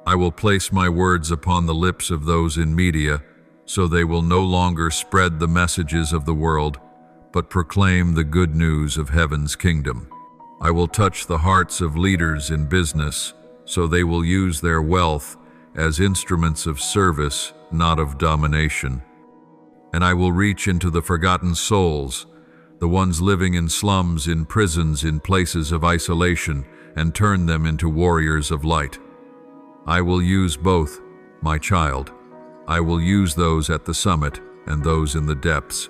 I will place my words upon the lips of those in media, so they will no longer spread the messages of the world, but proclaim the good news of heaven's kingdom. I will touch the hearts of leaders in business, so they will use their wealth as instruments of service, not of domination. And I will reach into the forgotten souls, the ones living in slums, in prisons, in places of isolation, and turn them into warriors of light. I will use both, my child. I will use those at the summit and those in the depths.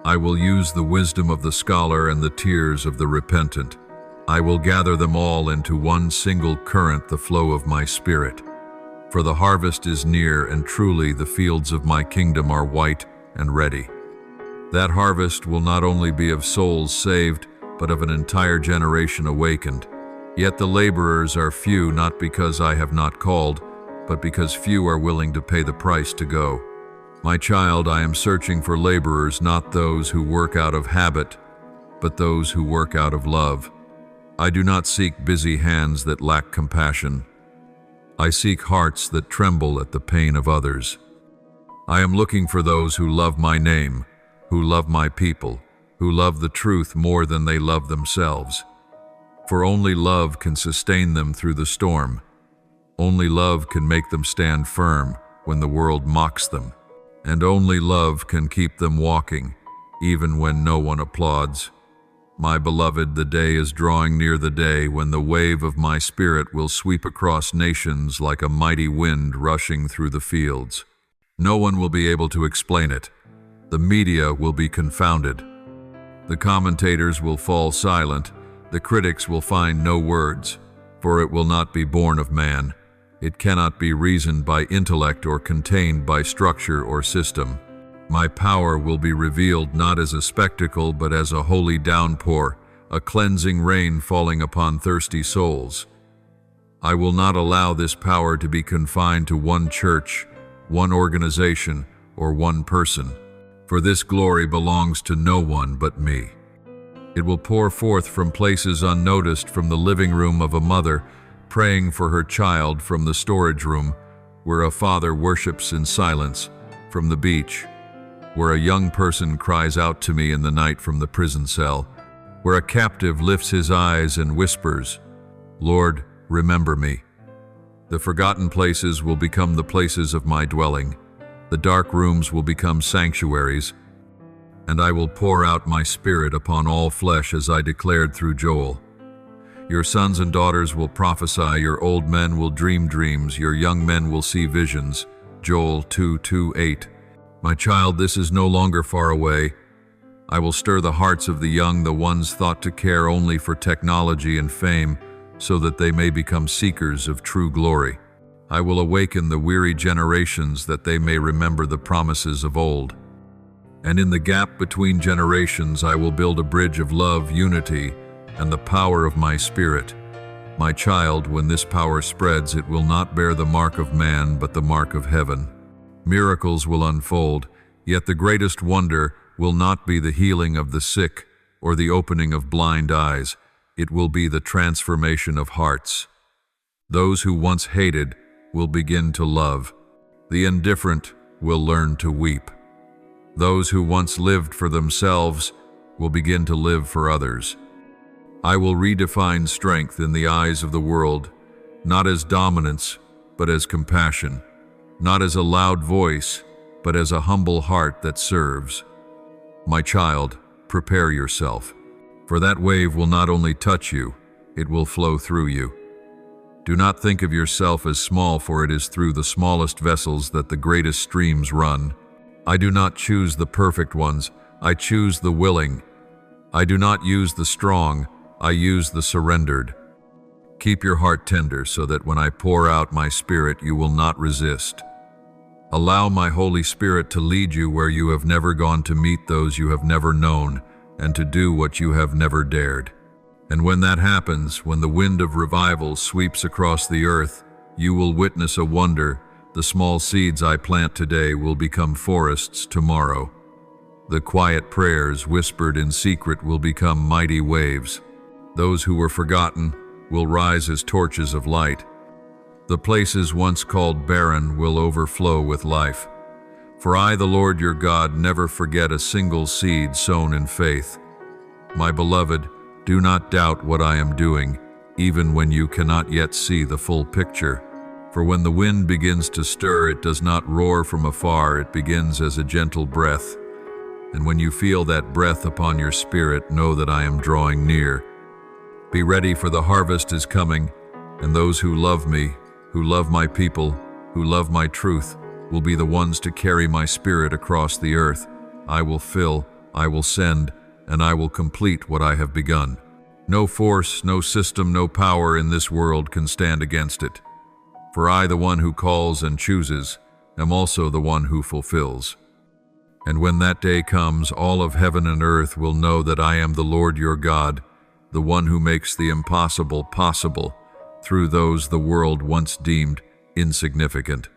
I will use the wisdom of the scholar and the tears of the repentant. I will gather them all into one single current, the flow of my spirit. For the harvest is near, and truly the fields of my kingdom are white and ready. That harvest will not only be of souls saved, but of an entire generation awakened. Yet the laborers are few, not because I have not called, but because few are willing to pay the price to go. My child, I am searching for laborers, not those who work out of habit, but those who work out of love. I do not seek busy hands that lack compassion. I seek hearts that tremble at the pain of others. I am looking for those who love my name, who love my people, who love the truth more than they love themselves. For only love can sustain them through the storm. Only love can make them stand firm when the world mocks them. And only love can keep them walking, even when no one applauds. My beloved, the day is drawing near, the day when the wave of my spirit will sweep across nations like a mighty wind rushing through the fields. No one will be able to explain it. The media will be confounded. The commentators will fall silent. The critics will find no words, for it will not be born of man. It cannot be reasoned by intellect or contained by structure or system. My power will be revealed not as a spectacle, but as a holy downpour, a cleansing rain falling upon thirsty souls. I will not allow this power to be confined to one church, one organization, or one person, for this glory belongs to no one but me. It will pour forth from places unnoticed, from the living room of a mother praying for her child, from the storage room where a father worships in silence, from the beach where a young person cries out to me in the night, from the prison cell where a captive lifts his eyes and whispers, "Lord, remember me." The forgotten places will become the places of my dwelling. The dark rooms will become sanctuaries, and I will pour out my spirit upon all flesh, as I declared through Joel. Your sons and daughters will prophesy, your old men will dream dreams, your young men will see visions. Joel 2:2-8. My child, this is no longer far away. I will stir the hearts of the young, the ones thought to care only for technology and fame, so that they may become seekers of true glory. I will awaken the weary generations, that they may remember the promises of old. And in the gap between generations I will build a bridge of love, unity, and the power of my spirit. My child, when this power spreads, it will not bear the mark of man, but the mark of heaven. Miracles will unfold, yet the greatest wonder will not be the healing of the sick or the opening of blind eyes. It will be the transformation of hearts. Those who once hated will begin to love. The indifferent will learn to weep. Those who once lived for themselves will begin to live for others. I will redefine strength in the eyes of the world, not as dominance, but as compassion, not as a loud voice, but as a humble heart that serves. My child, prepare yourself, for that wave will not only touch you, it will flow through you. Do not think of yourself as small, for it is through the smallest vessels that the greatest streams run. I do not choose the perfect ones, I choose the willing. I do not use the strong, I use the surrendered. Keep your heart tender, so that when I pour out my spirit, you will not resist. Allow my Holy Spirit to lead you where you have never gone, to meet those you have never known, and to do what you have never dared. And when that happens, when the wind of revival sweeps across the earth, you will witness a wonder. The small seeds I plant today will become forests tomorrow. The quiet prayers whispered in secret will become mighty waves. Those who were forgotten will rise as torches of light. The places once called barren will overflow with life. For I, the Lord your God, never forget a single seed sown in faith. My beloved, do not doubt what I am doing, even when you cannot yet see the full picture. For when the wind begins to stir, it does not roar from afar, it begins as a gentle breath. And when you feel that breath upon your spirit, know that I am drawing near. Be ready, for the harvest is coming, and those who love me, who love my people, who love my truth, will be the ones to carry my spirit across the earth. I will fill, I will send, and I will complete what I have begun. No force, no system, no power in this world can stand against it. For I, the one who calls and chooses, am also the one who fulfills. And when that day comes, all of heaven and earth will know that I am the Lord your God, the one who makes the impossible possible through those the world once deemed insignificant.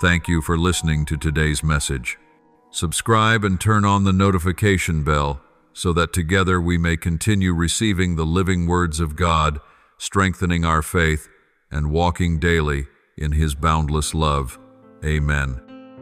Thank you for listening to today's message. Subscribe and turn on the notification bell so that together we may continue receiving the living words of God, strengthening our faith, and walking daily in His boundless love. Amen.